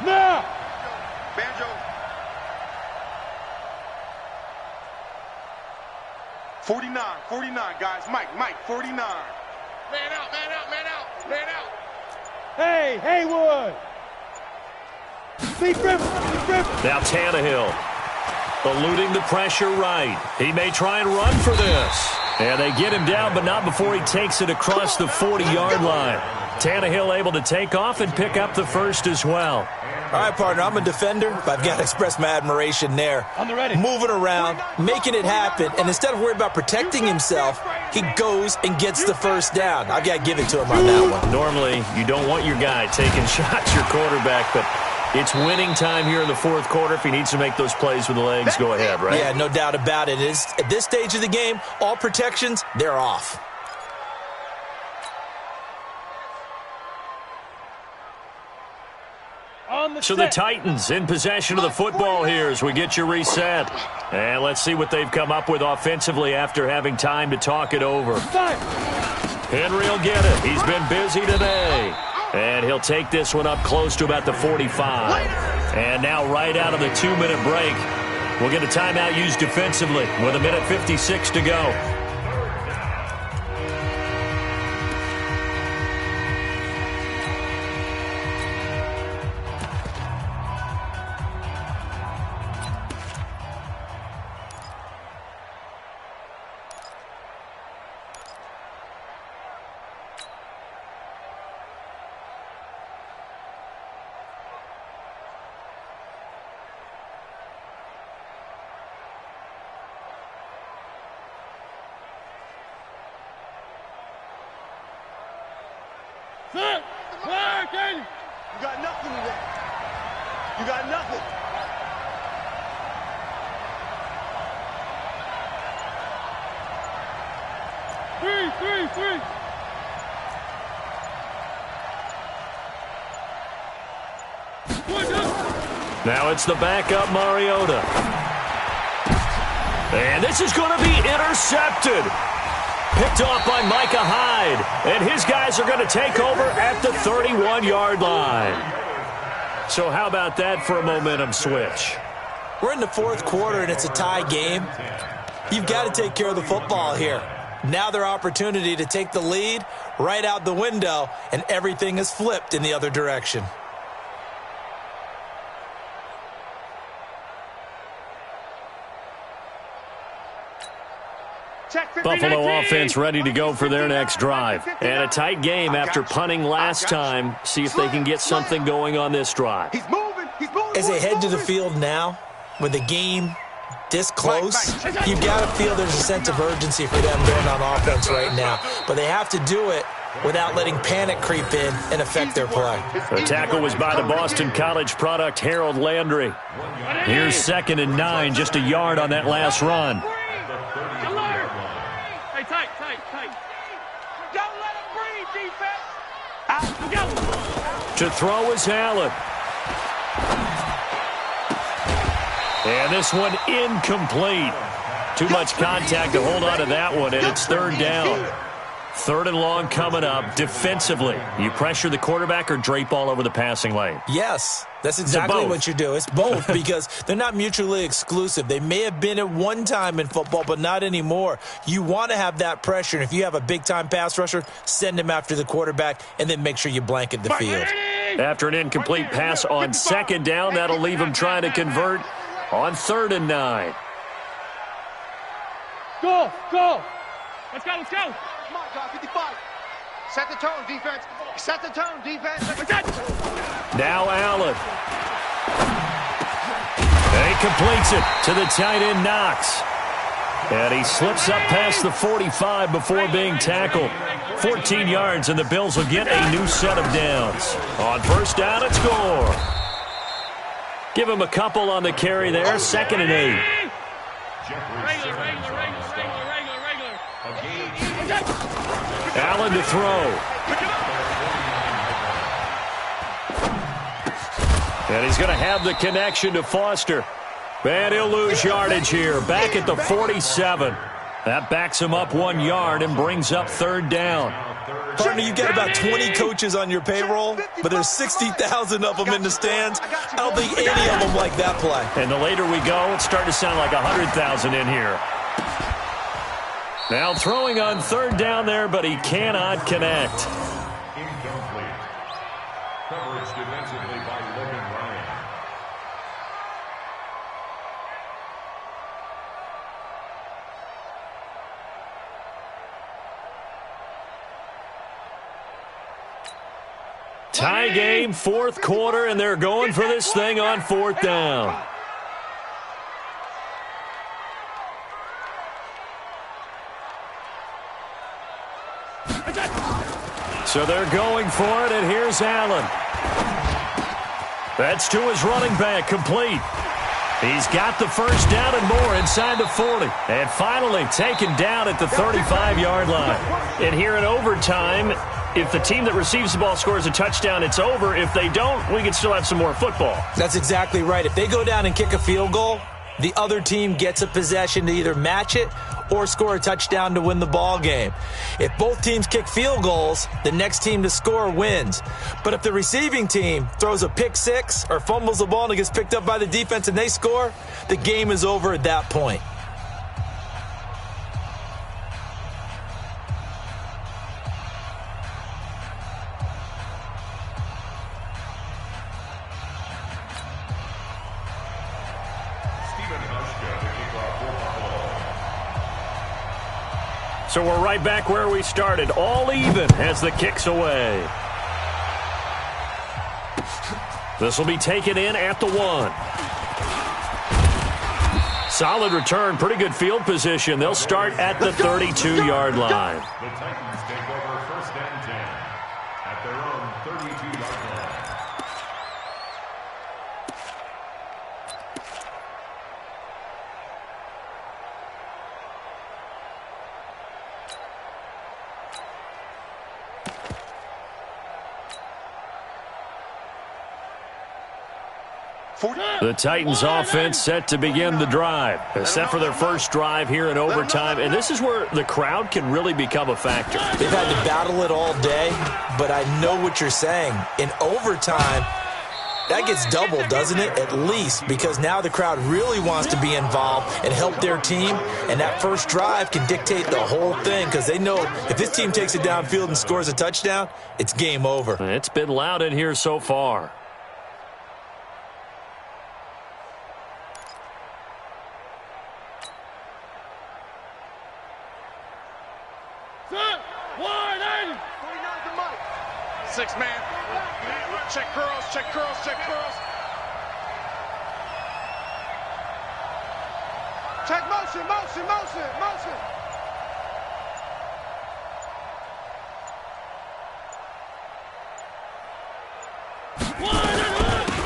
Now. Banjo. 49, guys. Mike, 49. Man out, man out, man out, man out. Hey, Haywood. Deep river. Now Tannehill eluding the pressure right. He may try and run for this. And they get him down, but not before he takes it across the 40-yard line. Tannehill able to take off and pick up the first as well. All right, partner, I'm a defender, but I've got to express my admiration there. On the ready. Moving around, making it happen, and instead of worrying about protecting himself, he goes and gets the first down. I've got to give it to him on that one. Normally, you don't want your guy taking shots, your quarterback, but it's winning time here in the fourth quarter. If he needs to make those plays with the legs, go ahead, right? Yeah, no doubt about it. At this stage of the game, all protections, they're off. So the Titans in possession of the football here as we get you reset. And let's see what they've come up with offensively after having time to talk it over. Henry will get it. He's been busy today. And he'll take this one up close to about the 45. And now right out of the 2-minute break, we'll get a timeout used defensively with 1:56 to go. You got nothing today. You got nothing. Three. Now it's the backup Mariota. And this is going to be intercepted. Picked off by Micah Hyde. And his guys are going to take over at the 31-yard line. So how about that for a momentum switch? We're in the fourth quarter, and it's a tie game. You've got to take care of the football here. Now their opportunity to take the lead right out the window, and everything is flipped in the other direction. Buffalo offense ready to go for their next drive. And a tight game after punting last time. See if they can get something going on this drive. He's moving. As they head to the field now, with the game this close, you've got to feel there's a sense of urgency for them going on offense right now. But they have to do it without letting panic creep in and affect their play. The tackle was by the Boston College product, Harold Landry. Here's 2nd and 9, just a yard on that last run. To throw is Allen. And this one incomplete. Too much contact to hold on to that one, and it's third down. 3rd and long coming up. Defensively, you pressure the quarterback or drape all over the passing lane? Yes, that's exactly what you do. It's both because they're not mutually exclusive. They may have been at one time in football, but not anymore. You want to have that pressure, and if you have a big-time pass rusher, send him after the quarterback, and then make sure you blanket the field. After an incomplete pass on 2nd down, that'll leave him trying to convert on 3rd and 9. Go! Let's go. Come on, God, 55. Set the tone, defense. Now Allen. And he completes it to the tight end, Knox. And he slips up past the 45 before being tackled. 14 yards, and the Bills will get a new set of downs. On first down, it's Gore. Give him a couple on the carry there. 2nd and 8. Allen to throw. And he's going to have the connection to Foster. And he'll lose yardage here. Back at the 47. That backs him up 1 yard and brings up 3rd down. Partner, you've got about 20 coaches on your payroll, but there's 60,000 of them in the stands. I don't think any of them like that play. And the later we go, it's starting to sound like 100,000 in here. Now throwing on 3rd down there, but he cannot connect. Incomplete. Coverage defensively by Logan Ryan. Tie game, 4th quarter, and they're going for this thing on 4th down. So they're going for it, and here's Allen. That's to his running back, complete. He's got the 1st down and more inside the 40. And finally taken down at the 35-yard line. And here in overtime, if the team that receives the ball scores a touchdown, it's over. If they don't, we can still have some more football. That's exactly right. If they go down and kick a field goal, the other team gets a possession to either match it or score a touchdown to win the ball game. If both teams kick field goals, the next team to score wins. But if the receiving team throws a pick six or fumbles the ball and it gets picked up by the defense and they score, the game is over at that point. So we're right back where we started, all even as the kick's away. This will be taken in at the 1. Solid return, pretty good field position. They'll start at the 32-yard line. The Titans take over 1st and 10 at their own 32-yard line. The Titans offense set to begin the drive. Set for their first drive here in overtime. And this is where the crowd can really become a factor. They've had to battle it all day, but I know what you're saying. In overtime, that gets doubled, doesn't it? At least, because now the crowd really wants to be involved and help their team. And that first drive can dictate the whole thing because they know if this team takes it downfield and scores a touchdown, it's game over. It's been loud in here so far. Six man. Check curls, check curls, check curls. Check motion, motion, motion, motion.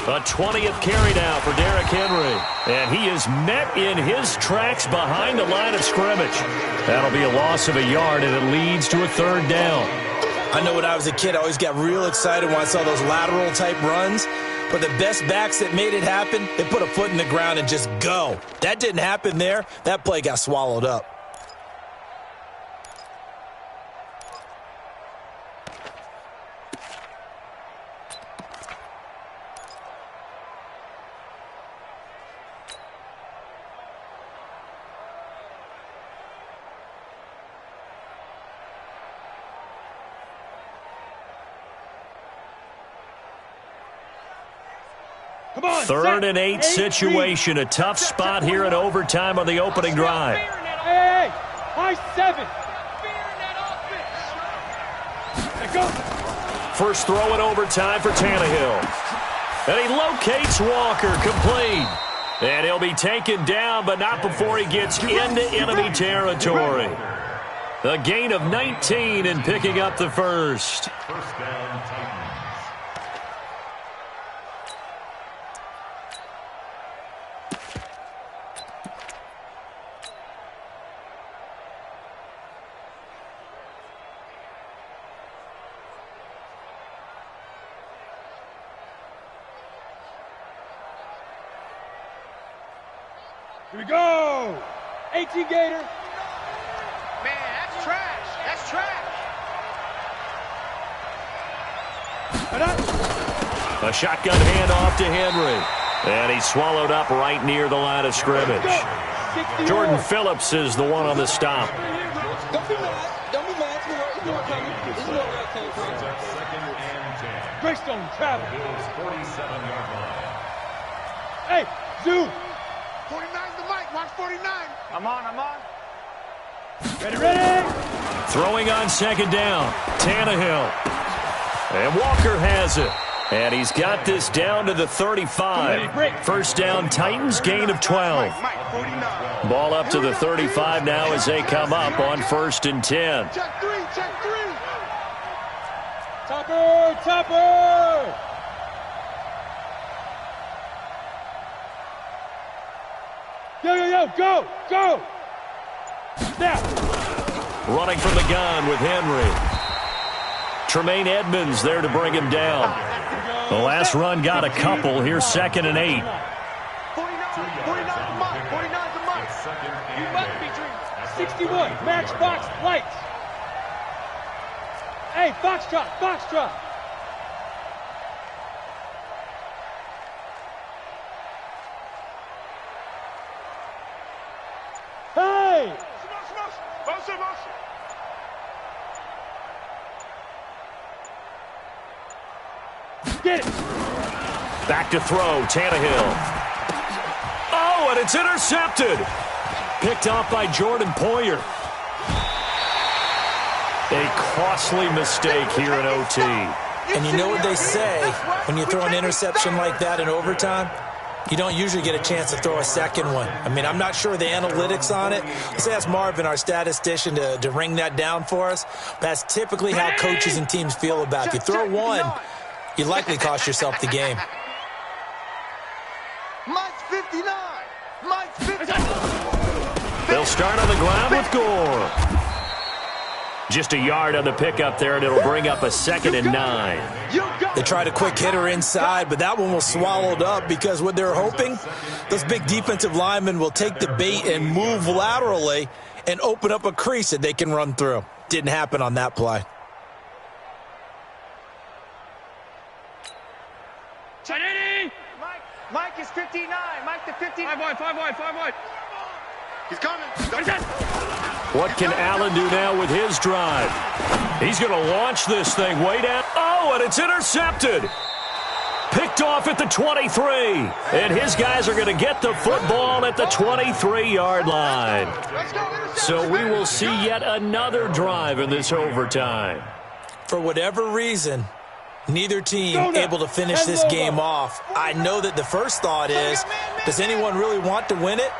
A 20th carry now for Derrick Henry. And he is met in his tracks behind the line of scrimmage. That'll be a loss of a yard, and it leads to a 3rd down. I know when I was a kid, I always got real excited when I saw those lateral-type runs. But the best backs that made it happen, they put a foot in the ground and just go. That didn't happen there. That play got swallowed up. Third and 8 situation. A tough spot here in overtime on the opening drive. Hey, high 7. First throw in overtime for Tannehill. And he locates Walker, complete. And he'll be taken down, but not before he gets into enemy territory. A gain of 19 and picking up the first. First down, Titans. Here we go. 18 Gator. Man, that's trash. That's trash. A shotgun handoff to Henry. And he's swallowed up right near the line of scrimmage. Jordan Phillips is the one on the stop. Don't be mad. Don't be mad. It's more coming. It's more where it came from. Second and 10. Greystone travel. Bills 47-yard line. Hey, Zoo. 49's the mic. Watch 49. I'm on. Ready. Throwing on second down. Tannehill. And Walker has it. And he's got this down to the 35. First down, Titans, gain of 12. Ball up to the 35 now as they come up on 1st and 10. Check three. Topper. Yo, go. Snap. Running from the gun with Henry. Tremaine Edmonds there to bring him down. The last run got a couple. Here's 2nd and 8. 49's the mic. You must be dreaming. 61, Matchbox lights. Hey, Foxtrot. Hey! Motion. Get it! Back to throw, Tannehill. Oh, and it's intercepted. Picked off by Jordan Poyer. A costly mistake here in OT. And you know what they say, when you throw an interception like that in overtime, you don't usually get a chance to throw a second one. I mean, I'm not sure the analytics on it. Let's ask Marvin, our statistician, to ring that down for us. That's typically how coaches and teams feel about it. If you throw one, you likely cost yourself the game. Mike's 59. They'll start on the ground with Gore. Just a yard on the pickup there, and it'll bring up a 2nd and 9. They tried a quick hitter inside, but that one was swallowed up because what they're hoping, those big defensive linemen will take the bait and move laterally and open up a crease that they can run through. Didn't happen on that play. Mike is 59. Mike the 59. 5 wide. He's coming. What can Allen do now with his drive? He's going to launch this thing way down. Oh, and it's intercepted. Picked off at the 23. And his guys are going to get the football at the 23-yard line. So we will see yet another drive in this overtime. For whatever reason, neither team able to finish this game off. I know that the first thought is, does anyone really want to win it?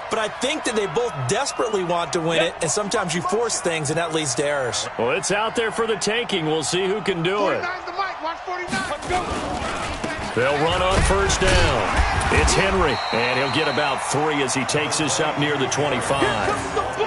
But I think that they both desperately want to win it, and sometimes you force things, and that leads to errors. Well, it's out there for the taking. We'll see who can do it. They'll run on first down. It's Henry, and he'll get about 3 as he takes this up near the 25.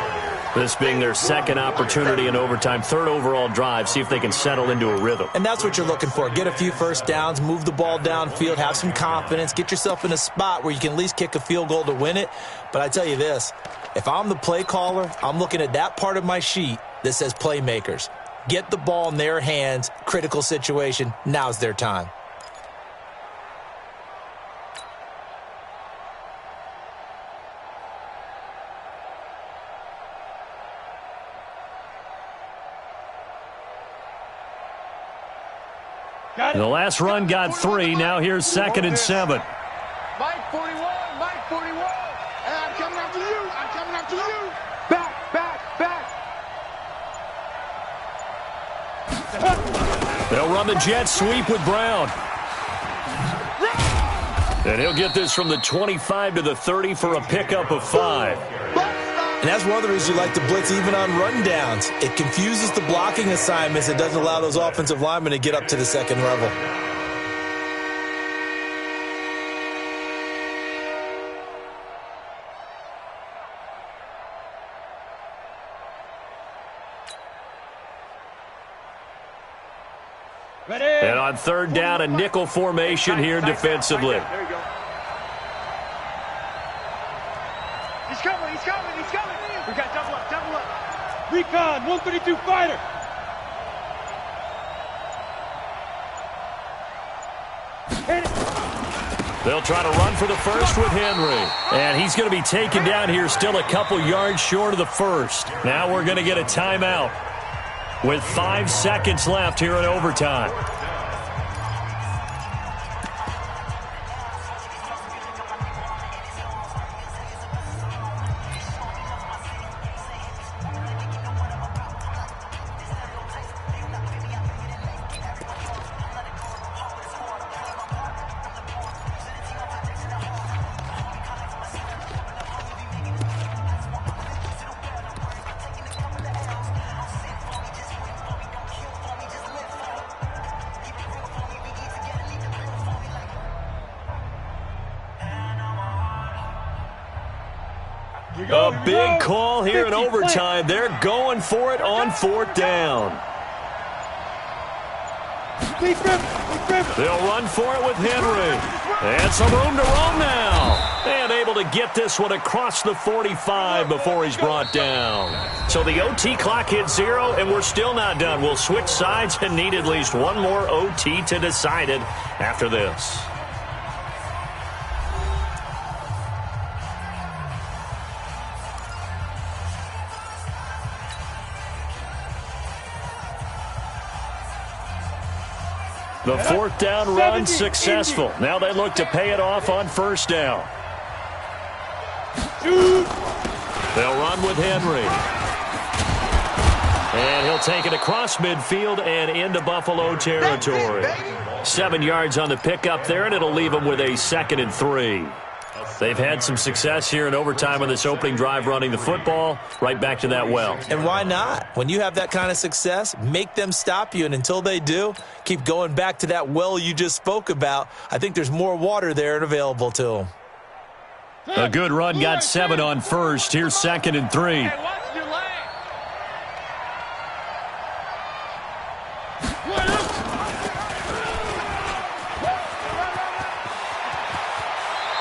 This being their second opportunity in overtime, third overall drive, see if they can settle into a rhythm. And that's what you're looking for. Get a few first downs, move the ball downfield, have some confidence, get yourself in a spot where you can at least kick a field goal to win it. But I tell you this, if I'm the play caller, I'm looking at that part of my sheet that says playmakers. Get the ball in their hands, critical situation, now's their time. The last run got 3. Now here's 2nd and 7. Mike 41. And I'm coming after you. Back. They'll run the jet sweep with Brown. And he'll get this from the 25 to the 30 for a pickup of 5. And that's one of the reasons you like to blitz even on rundowns. It confuses the blocking assignments. It doesn't allow those offensive linemen to get up to the second level. And on third down, a nickel formation here defensively. There you go. He's coming, he's coming, he's coming. We got double up, double up. Recon, 132 fighter. They'll try to run for the first with Henry. And he's going to be taken down here, still a couple yards short of the first. Now we're going to get a timeout with 5 seconds left here in overtime. A big call here in overtime. They're going for it on fourth down. They'll run for it with Henry. And some room to roam now. And able to get this one across the 45 before he's brought down. So the OT clock hits 0, and we're still not done. We'll switch sides and need at least one more OT to decide it after this. The fourth down run successful. Now they look to pay it off on first down. They'll run with Henry. And he'll take it across midfield and into Buffalo territory. 7 yards on the pickup there, and it'll leave them with a 2nd and 3. They've had some success here in overtime on this opening drive running the football. Right back to that well. And why not? When you have that kind of success, make them stop you. And until they do, keep going back to that well you just spoke about. I think there's more water there and available to them. A good run got 7 on first. Here's 2nd and 3.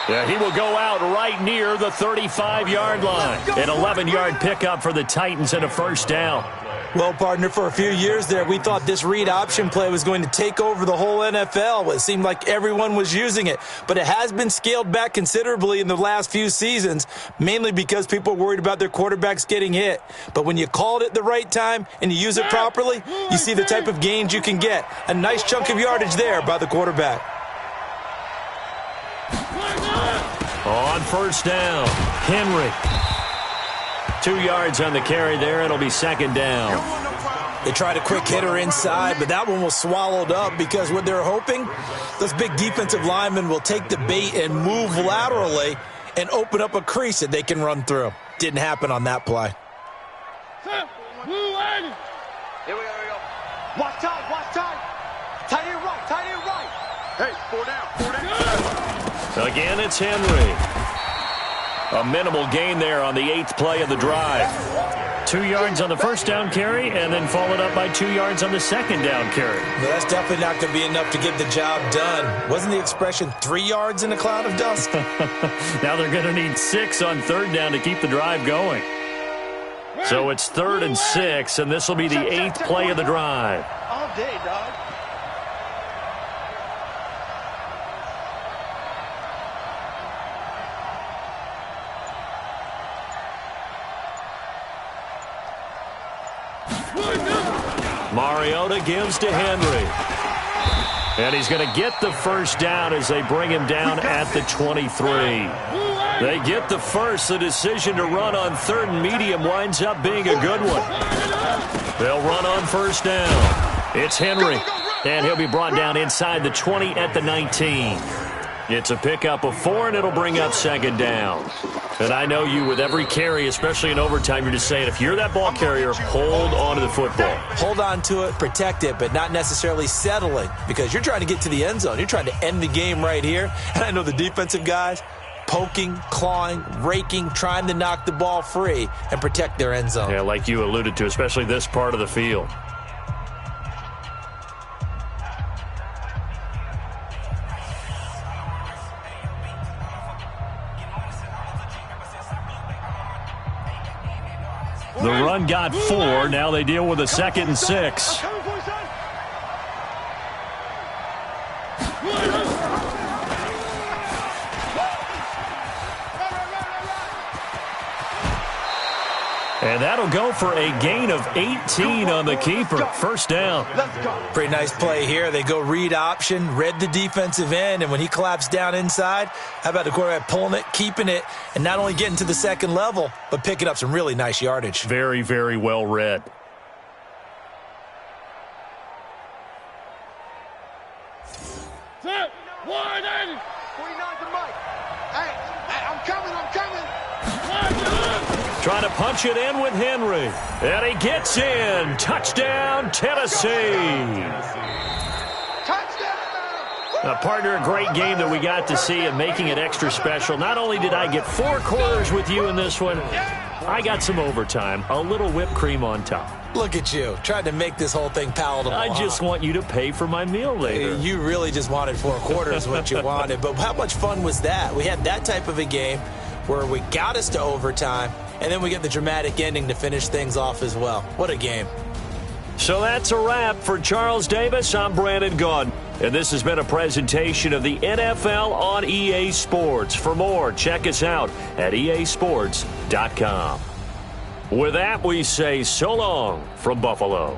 Yeah, he will go out right near the 35-yard line. An 11-yard pickup for the Titans and a first down. Well, partner, for a few years there, we thought this read option play was going to take over the whole NFL. It seemed like everyone was using it. But it has been scaled back considerably in the last few seasons, mainly because people are worried about their quarterbacks getting hit. But when you call it at the right time and you use it properly, you see the type of gains you can get. A nice chunk of yardage there by the quarterback. On first down, Henry. 2 yards on the carry there. It'll be 2nd down. They tried a quick hitter inside, but that one was swallowed up because what they're hoping, those big defensive linemen will take the bait and move laterally and open up a crease that they can run through. Didn't happen on that play. Here we go. Watch time. Tight end right. Hey, 4 down. Again, it's Henry. A minimal gain there on the 8th play of the drive. 2 yards on the first down carry, and then followed up by 2 yards on the 2nd down carry. Well, that's definitely not going to be enough to get the job done. Wasn't the expression 3 yards in a cloud of dust? Now they're going to need 6 on third down to keep the drive going. So it's 3rd and 6, and this will be the 8th play of the drive. All day, dog. Mariota gives to Henry. And he's going to get the first down as they bring him down at the 23. They get the first. The decision to run on 3rd and medium winds up being a good one. They'll run on first down. It's Henry. And he'll be brought down inside the 20 at the 19. It's a pickup of 4, and it'll bring up second down. And I know you, with every carry, especially in overtime, you're just saying, if you're that ball carrier, hold on to the football. Hold on to it, protect it, but not necessarily settling, because you're trying to get to the end zone. You're trying to end the game right here. And I know the defensive guys poking, clawing, raking, trying to knock the ball free and protect their end zone. Yeah, like you alluded to, especially this part of the field. The run got 4. Now they deal with a 2nd and 6. And that'll go for a gain of 18 on the keeper. First down. Pretty nice play here. They go read option, read the defensive end, and when he collapsed down inside, how about the quarterback pulling it, keeping it, and not only getting to the second level, but picking up some really nice yardage. Very, very well read. Set. 180. 49 to Mike. Hey, I'm coming. Trying to punch it in with Henry. And he gets in. Touchdown, Tennessee. Touchdown. Partner, a great game that we got to see and making it extra special. Not only did I get 4 quarters with you in this one, I got some overtime, a little whipped cream on top. Look at you, trying to make this whole thing palatable. I just want you to pay for my meal later. You really just wanted 4 quarters what you wanted. But how much fun was that? We had that type of a game where we got us to overtime, and then we get the dramatic ending to finish things off as well. What a game. So that's a wrap. For Charles Davis, I'm Brandon Gaudin. And this has been a presentation of the NFL on EA Sports. For more, check us out at easports.com. With that, we say so long from Buffalo.